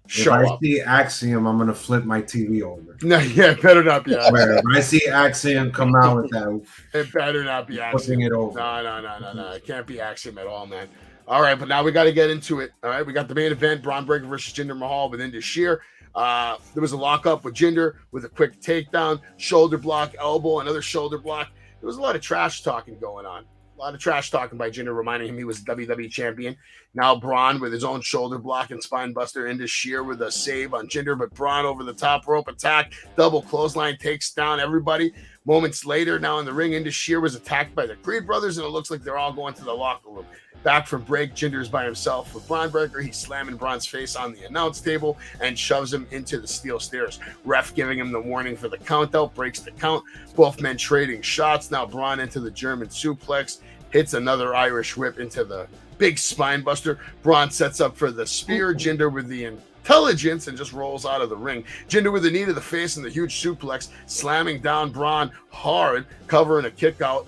show up. If I see Axiom, I'm gonna flip my TV over. No, yeah, it better not be Axiom. If I see Axiom come out with that, it better not be Axiom. Flipping it over. No. It can't be Axiom at all, man. All right, but now we got to get into it. All right, we got the main event: Braun Breaker versus Jinder Mahal with Indus Sher. There was a lockup with Jinder with a quick takedown, shoulder block, elbow, another shoulder block. There was a lot of trash talking going on. A lot of trash talking by Jinder, reminding him he was WWE champion. Now Braun with his own shoulder block and spine buster. Indus Sher with a save on Jinder, but Braun over the top rope attack, double clothesline, takes down everybody. Moments later, now in the ring, Indus Sher was attacked by the Creed brothers, and it looks like they're all going to the locker room. Back from break, Jinder's by himself with Braun Breaker. He's slamming Braun's face on the announce table and shoves him into the steel stairs. Ref giving him the warning for the count out, breaks the count. Both men trading shots. Now Braun into the German suplex, hits another Irish whip into the big spine buster. Braun sets up for the spear. Jinder with the intelligence and just rolls out of the ring. Jinder with the knee to the face and the huge suplex, slamming down Braun hard, covering a kick out.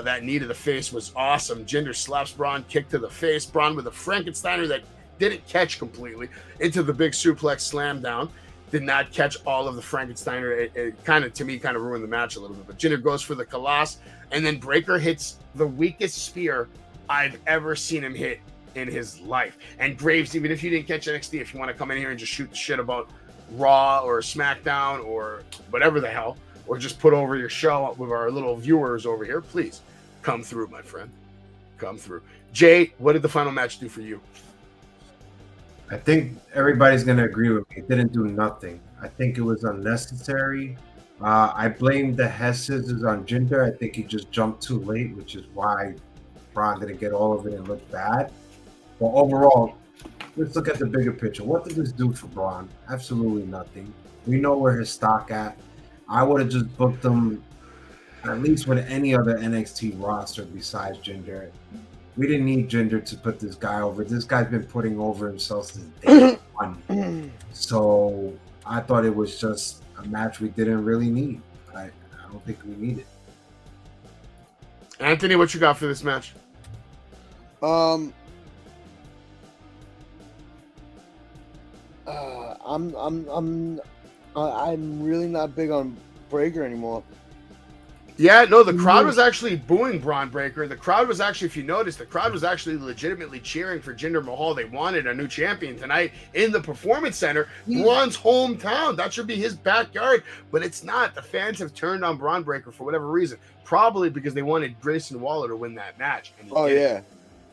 That knee to the face was awesome. Jinder slaps Braun, kick to the face. Braun with a Frankensteiner that didn't catch completely into the big suplex slam down. Did not catch all of the Frankensteiner. It kind of, to me, kind of ruined the match a little bit. But Jinder goes for the Kalash, and then Breaker hits the weakest spear I've ever seen him hit in his life. And Graves, even if you didn't catch NXT, if you want to come in here and just shoot the shit about Raw or SmackDown or whatever the hell, or just put over your show with our little viewers over here, please come through, my friend. Come through. Jay, what did the final match do for you? I think everybody's going to agree with me. It didn't do nothing. I think it was unnecessary. I blame the head scissors on Jinder. I think he just jumped too late, which is why Braun didn't get all of it and look bad. But overall, let's look at the bigger picture. What did this do for Braun? Absolutely nothing. We know where his stock at. I would have just booked him at least with any other NXT roster besides Jinder. We didn't need Jinder to put this guy over. This guy's been putting over himself since day one. So I thought it was just a match we didn't really need. I don't think we need it. Anthony, what you got for this match? I'm really not big on Breaker anymore. Yeah, no, the crowd was actually booing Braun Breaker. The crowd was actually, if you notice, the crowd was actually legitimately cheering for Jinder Mahal. They wanted a new champion tonight in the Performance Center, Braun's hometown. That should be his backyard, but it's not. The fans have turned on Braun Breaker for whatever reason, probably because they wanted Grayson Waller to win that match.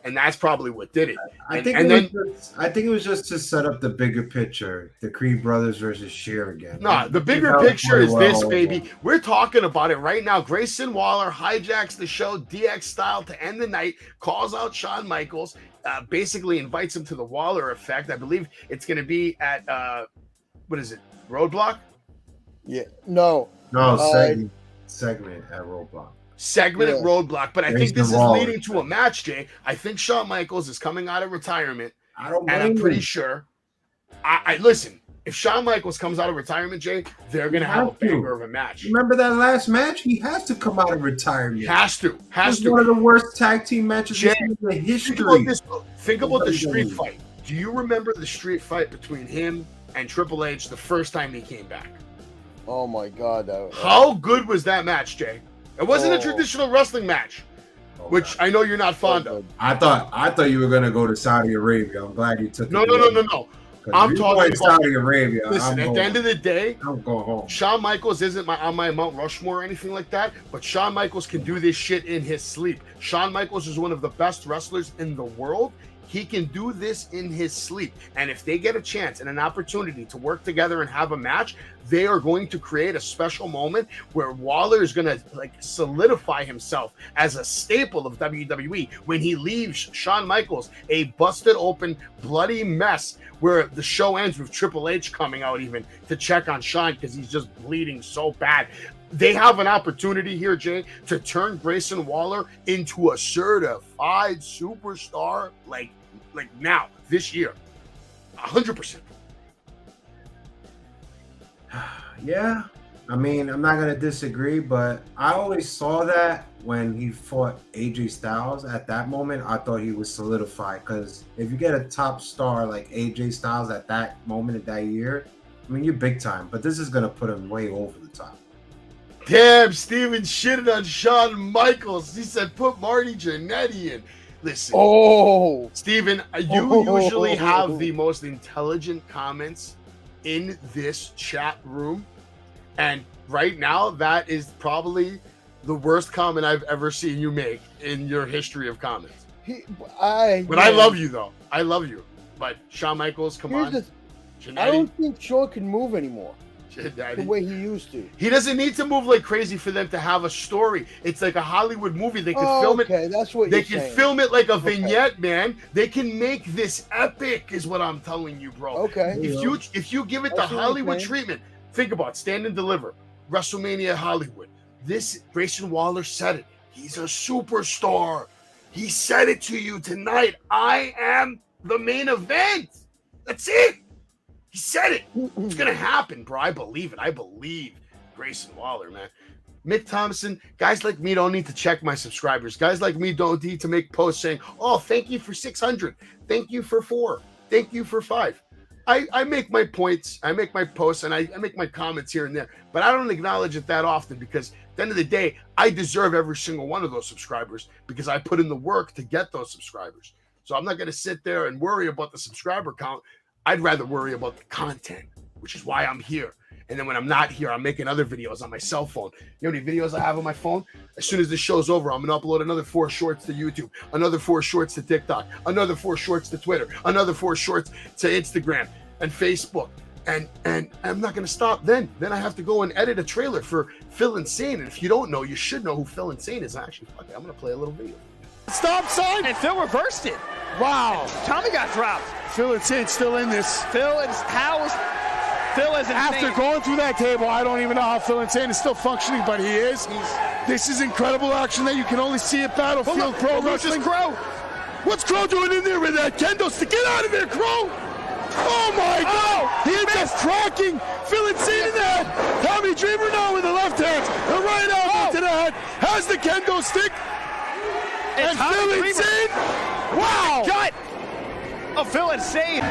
And that's probably what did it. I think it was just to set up the bigger picture, the Creed brothers versus Sher again. No, the bigger picture is this, baby. We're talking about it right now. Grayson Waller hijacks the show DX style to end the night, calls out Shawn Michaels, basically invites him to the Waller effect. I believe it's going to be at, what is it, Roadblock? Yeah, no. Segment at Roadblock. Segment at Roadblock, but I think this is leading to a match, Jay. I think Shawn Michaels is coming out of retirement, and I'm pretty sure. I listen. If Shawn Michaels comes out of retirement, Jay, they're gonna have a banger of a match. Remember that last match? He has to come out of retirement. Has to. One of the worst tag team matches in the history. Think about the street fight. Do you remember the street fight between him and Triple H the first time he came back? Oh my God! How good was that match, Jay? It wasn't a traditional wrestling match, which I know you're not fond of. I thought you were gonna go to Saudi Arabia. I'm glad you took it. No. I'm talking about Saudi Arabia. Listen, at the end of the day, I'm going home. Shawn Michaels isn't on my Mount Rushmore or anything like that, but Shawn Michaels can do this shit in his sleep. Shawn Michaels is one of the best wrestlers in the world. He can do this in his sleep. And if they get a chance and an opportunity to work together and have a match, they are going to create a special moment where Waller is going to like solidify himself as a staple of WWE when he leaves Shawn Michaels a busted open, bloody mess where the show ends with Triple H coming out even to check on Shawn because he's just bleeding so bad. They have an opportunity here, Jay, to turn Grayson Waller into a certified superstar like now, this year. 100%. Yeah. I mean, I'm not going to disagree, but I always saw that when he fought AJ Styles. At that moment, I thought he was solidified because if you get a top star like AJ Styles at that moment of that year, I mean, you're big time, but this is going to put him way over the top. Damn, Steven shitted on Shawn Michaels. He said, put Marty Jannetty in. Listen, Steven, you usually have the most intelligent comments in this chat room. And right now, that is probably the worst comment I've ever seen you make in your history of comments. I love you, though. I love you. But Shawn Michaels, come on. I don't think Shawn can move anymore. The way he used to. He doesn't need to move like crazy for them to have a story. It's like a Hollywood movie. They can film it. That's what they can film it like a vignette, man. They can make this epic, is what I'm telling you, bro. Okay. If you give it the Hollywood treatment, think about it. Stand and Deliver, WrestleMania Hollywood. This Grayson Waller said it. He's a superstar. He said it to you tonight. I am the main event. That's it. He said it. It's going to happen, bro. I believe it. I believe Grayson Waller, man. Mick Thompson, guys like me don't need to check my subscribers. Guys like me don't need to make posts saying, oh, thank you for 600. Thank you for 4. Thank you for 5. I make my points. I make my posts, and I make my comments here and there. But I don't acknowledge it that often because at the end of the day, I deserve every single one of those subscribers because I put in the work to get those subscribers. So I'm not going to sit there and worry about the subscriber count. I'd rather worry about the content, which is why I'm here. And then when I'm not here, I'm making other videos on my cell phone. You know how many videos I have on my phone? As soon as this show's over, I'm going to upload another 4 shorts to YouTube, another 4 shorts to TikTok, another 4 shorts to Twitter, another 4 shorts to Instagram and Facebook. And I'm not going to stop then. Then I have to go and edit a trailer for Phil Insane. And if you don't know, you should know who Phil Insane is. Actually, fuck it, I'm going to play a little video. Stop sign! And Phil reversed it. Wow. Tommy got dropped. Phil Insane still in this. Phil is insane. After going through that table, I don't even know how Phil Insane is still functioning, but he is. This is incredible action that you can only see at Battlefield Pro Wrestling. Crow. What's Crow doing in there with that kendo stick? Get out of there, Crow! Oh my God! He is tracking Phil Insane in that. Tommy Dreamer now with the left hand, the right elbow to the head, has the kendo stick. And Phil Insane, wow! Cut! Oh, Phil Insane!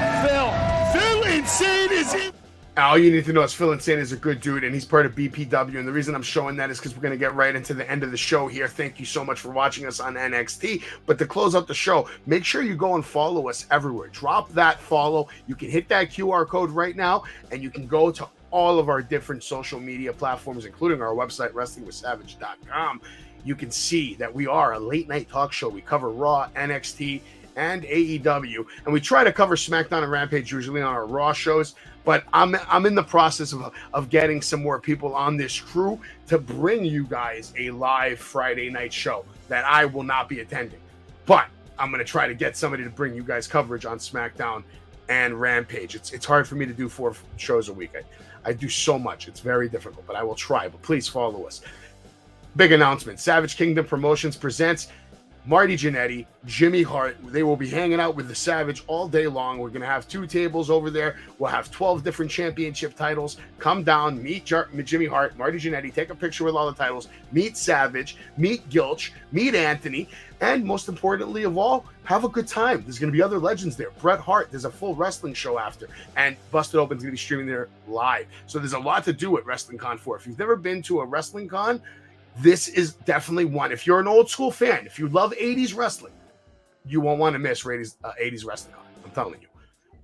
Phil Insane is in. All you need to know is Phil Insane is a good dude, and he's part of BPW. And the reason I'm showing that is because we're going to get right into the end of the show here. Thank you so much for watching us on NXT. But to close out the show, make sure you go and follow us everywhere. Drop that follow. You can hit that QR code right now, and you can go to all of our different social media platforms, including our website, WrestlingWithSavage.com. You can see that we are a late night talk show. We cover Raw, NXT, and AEW, and we try to cover SmackDown and Rampage usually on our Raw shows. But I'm in the process of getting some more people on this crew to bring you guys a live Friday night show that I will not be attending. But I'm going to try to get somebody to bring you guys coverage on SmackDown and Rampage. It's hard for me to do 4 shows a week. I do so much. It's very difficult, but I will try. But please follow us. Big announcement. Savage Kingdom Promotions presents Marty Jannetty, Jimmy Hart. They will be hanging out with the Savage all day long. We're going to have 2 tables over there. We'll have 12 different championship titles. Come down, meet Jimmy Hart, Marty Jannetty, take a picture with all the titles, meet Savage, meet Gilch, meet Anthony, and most importantly of all, have a good time. There's going to be other legends there. Bret Hart, there's a full wrestling show after, and Busted Open's going to be streaming there live. So there's a lot to do at Wrestling Con 4. If you've never been to a Wrestling Con, this is definitely one. If you're an old school fan, if you love 80s wrestling, you won't want to miss 80s Wrestling Con. I'm telling you.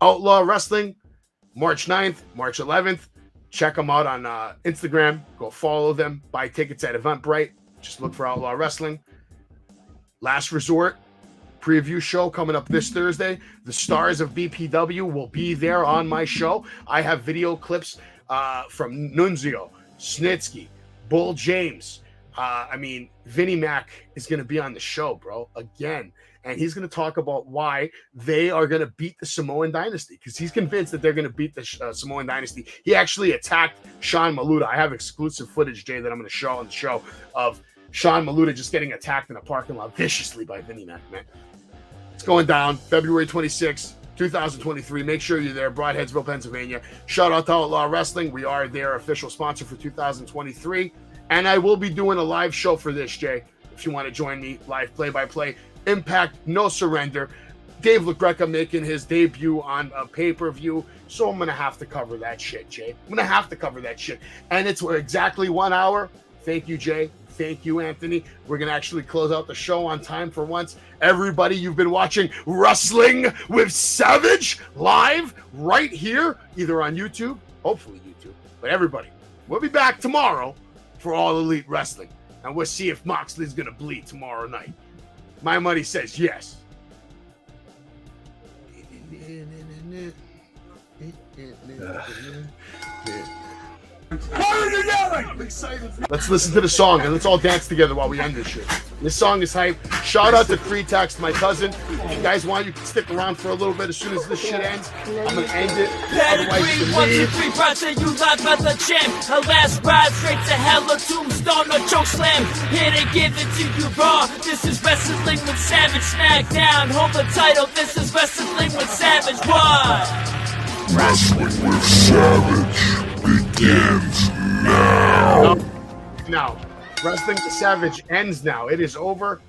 Outlaw Wrestling, March 9th, March 11th. Check them out on Instagram. Go follow them. Buy tickets at Eventbrite. Just look for Outlaw Wrestling. Last Resort preview show coming up this Thursday. The stars of BPW will be there on my show. I have video clips from Nunzio, Snitsky, Bull James. Vinnie Mac is going to be on the show, bro, again. And he's going to talk about why they are going to beat the Samoan Dynasty, because he's convinced that they're going to beat the Samoan Dynasty. He actually attacked Sean Maluta. I have exclusive footage, Jay, that I'm going to show on the show of Sean Maluta just getting attacked in a parking lot viciously by Vinnie Mac, man. It's going down February 26th, 2023. Make sure you're there, Broadheadsville, Pennsylvania. Shout out to Outlaw Wrestling. We are their official sponsor for 2023. And I will be doing a live show for this, Jay, if you want to join me, live play-by-play. Impact, No Surrender. Dave LaGreca making his debut on a pay-per-view, so I'm going to have to cover that shit, Jay. I'm going to have to cover that shit. And it's exactly 1 hour. Thank you, Jay. Thank you, Anthony. We're going to actually close out the show on time for once. Everybody, you've been watching Wrestling with Savage live right here, either on YouTube, hopefully YouTube, but everybody, we'll be back tomorrow for All Elite Wrestling. And we'll see if Moxley's going to bleed tomorrow night. My money says yes. What are you yelling? I'm excited. Let's listen to the song and let's all dance together while we end this shit. This song is hype. Shout out to Cri Text, my cousin. If you guys want, you can stick around for a little bit. As soon as this shit ends, I'm gonna end it. Otherwise, you can 1, 2, leave. 3, brought to you live by the champ. A last ride straight to hell, a tombstone, a choke slam. Here to give it to you raw. This is Wrestling with Savage. SmackDown, hold the title. This is Wrestling with Savage. What? Wrestling with Savage begins now. Now, Wrestling with Savage ends now. It is over.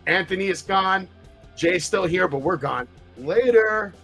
Anthony is gone. Jay's still here, but we're gone. Later.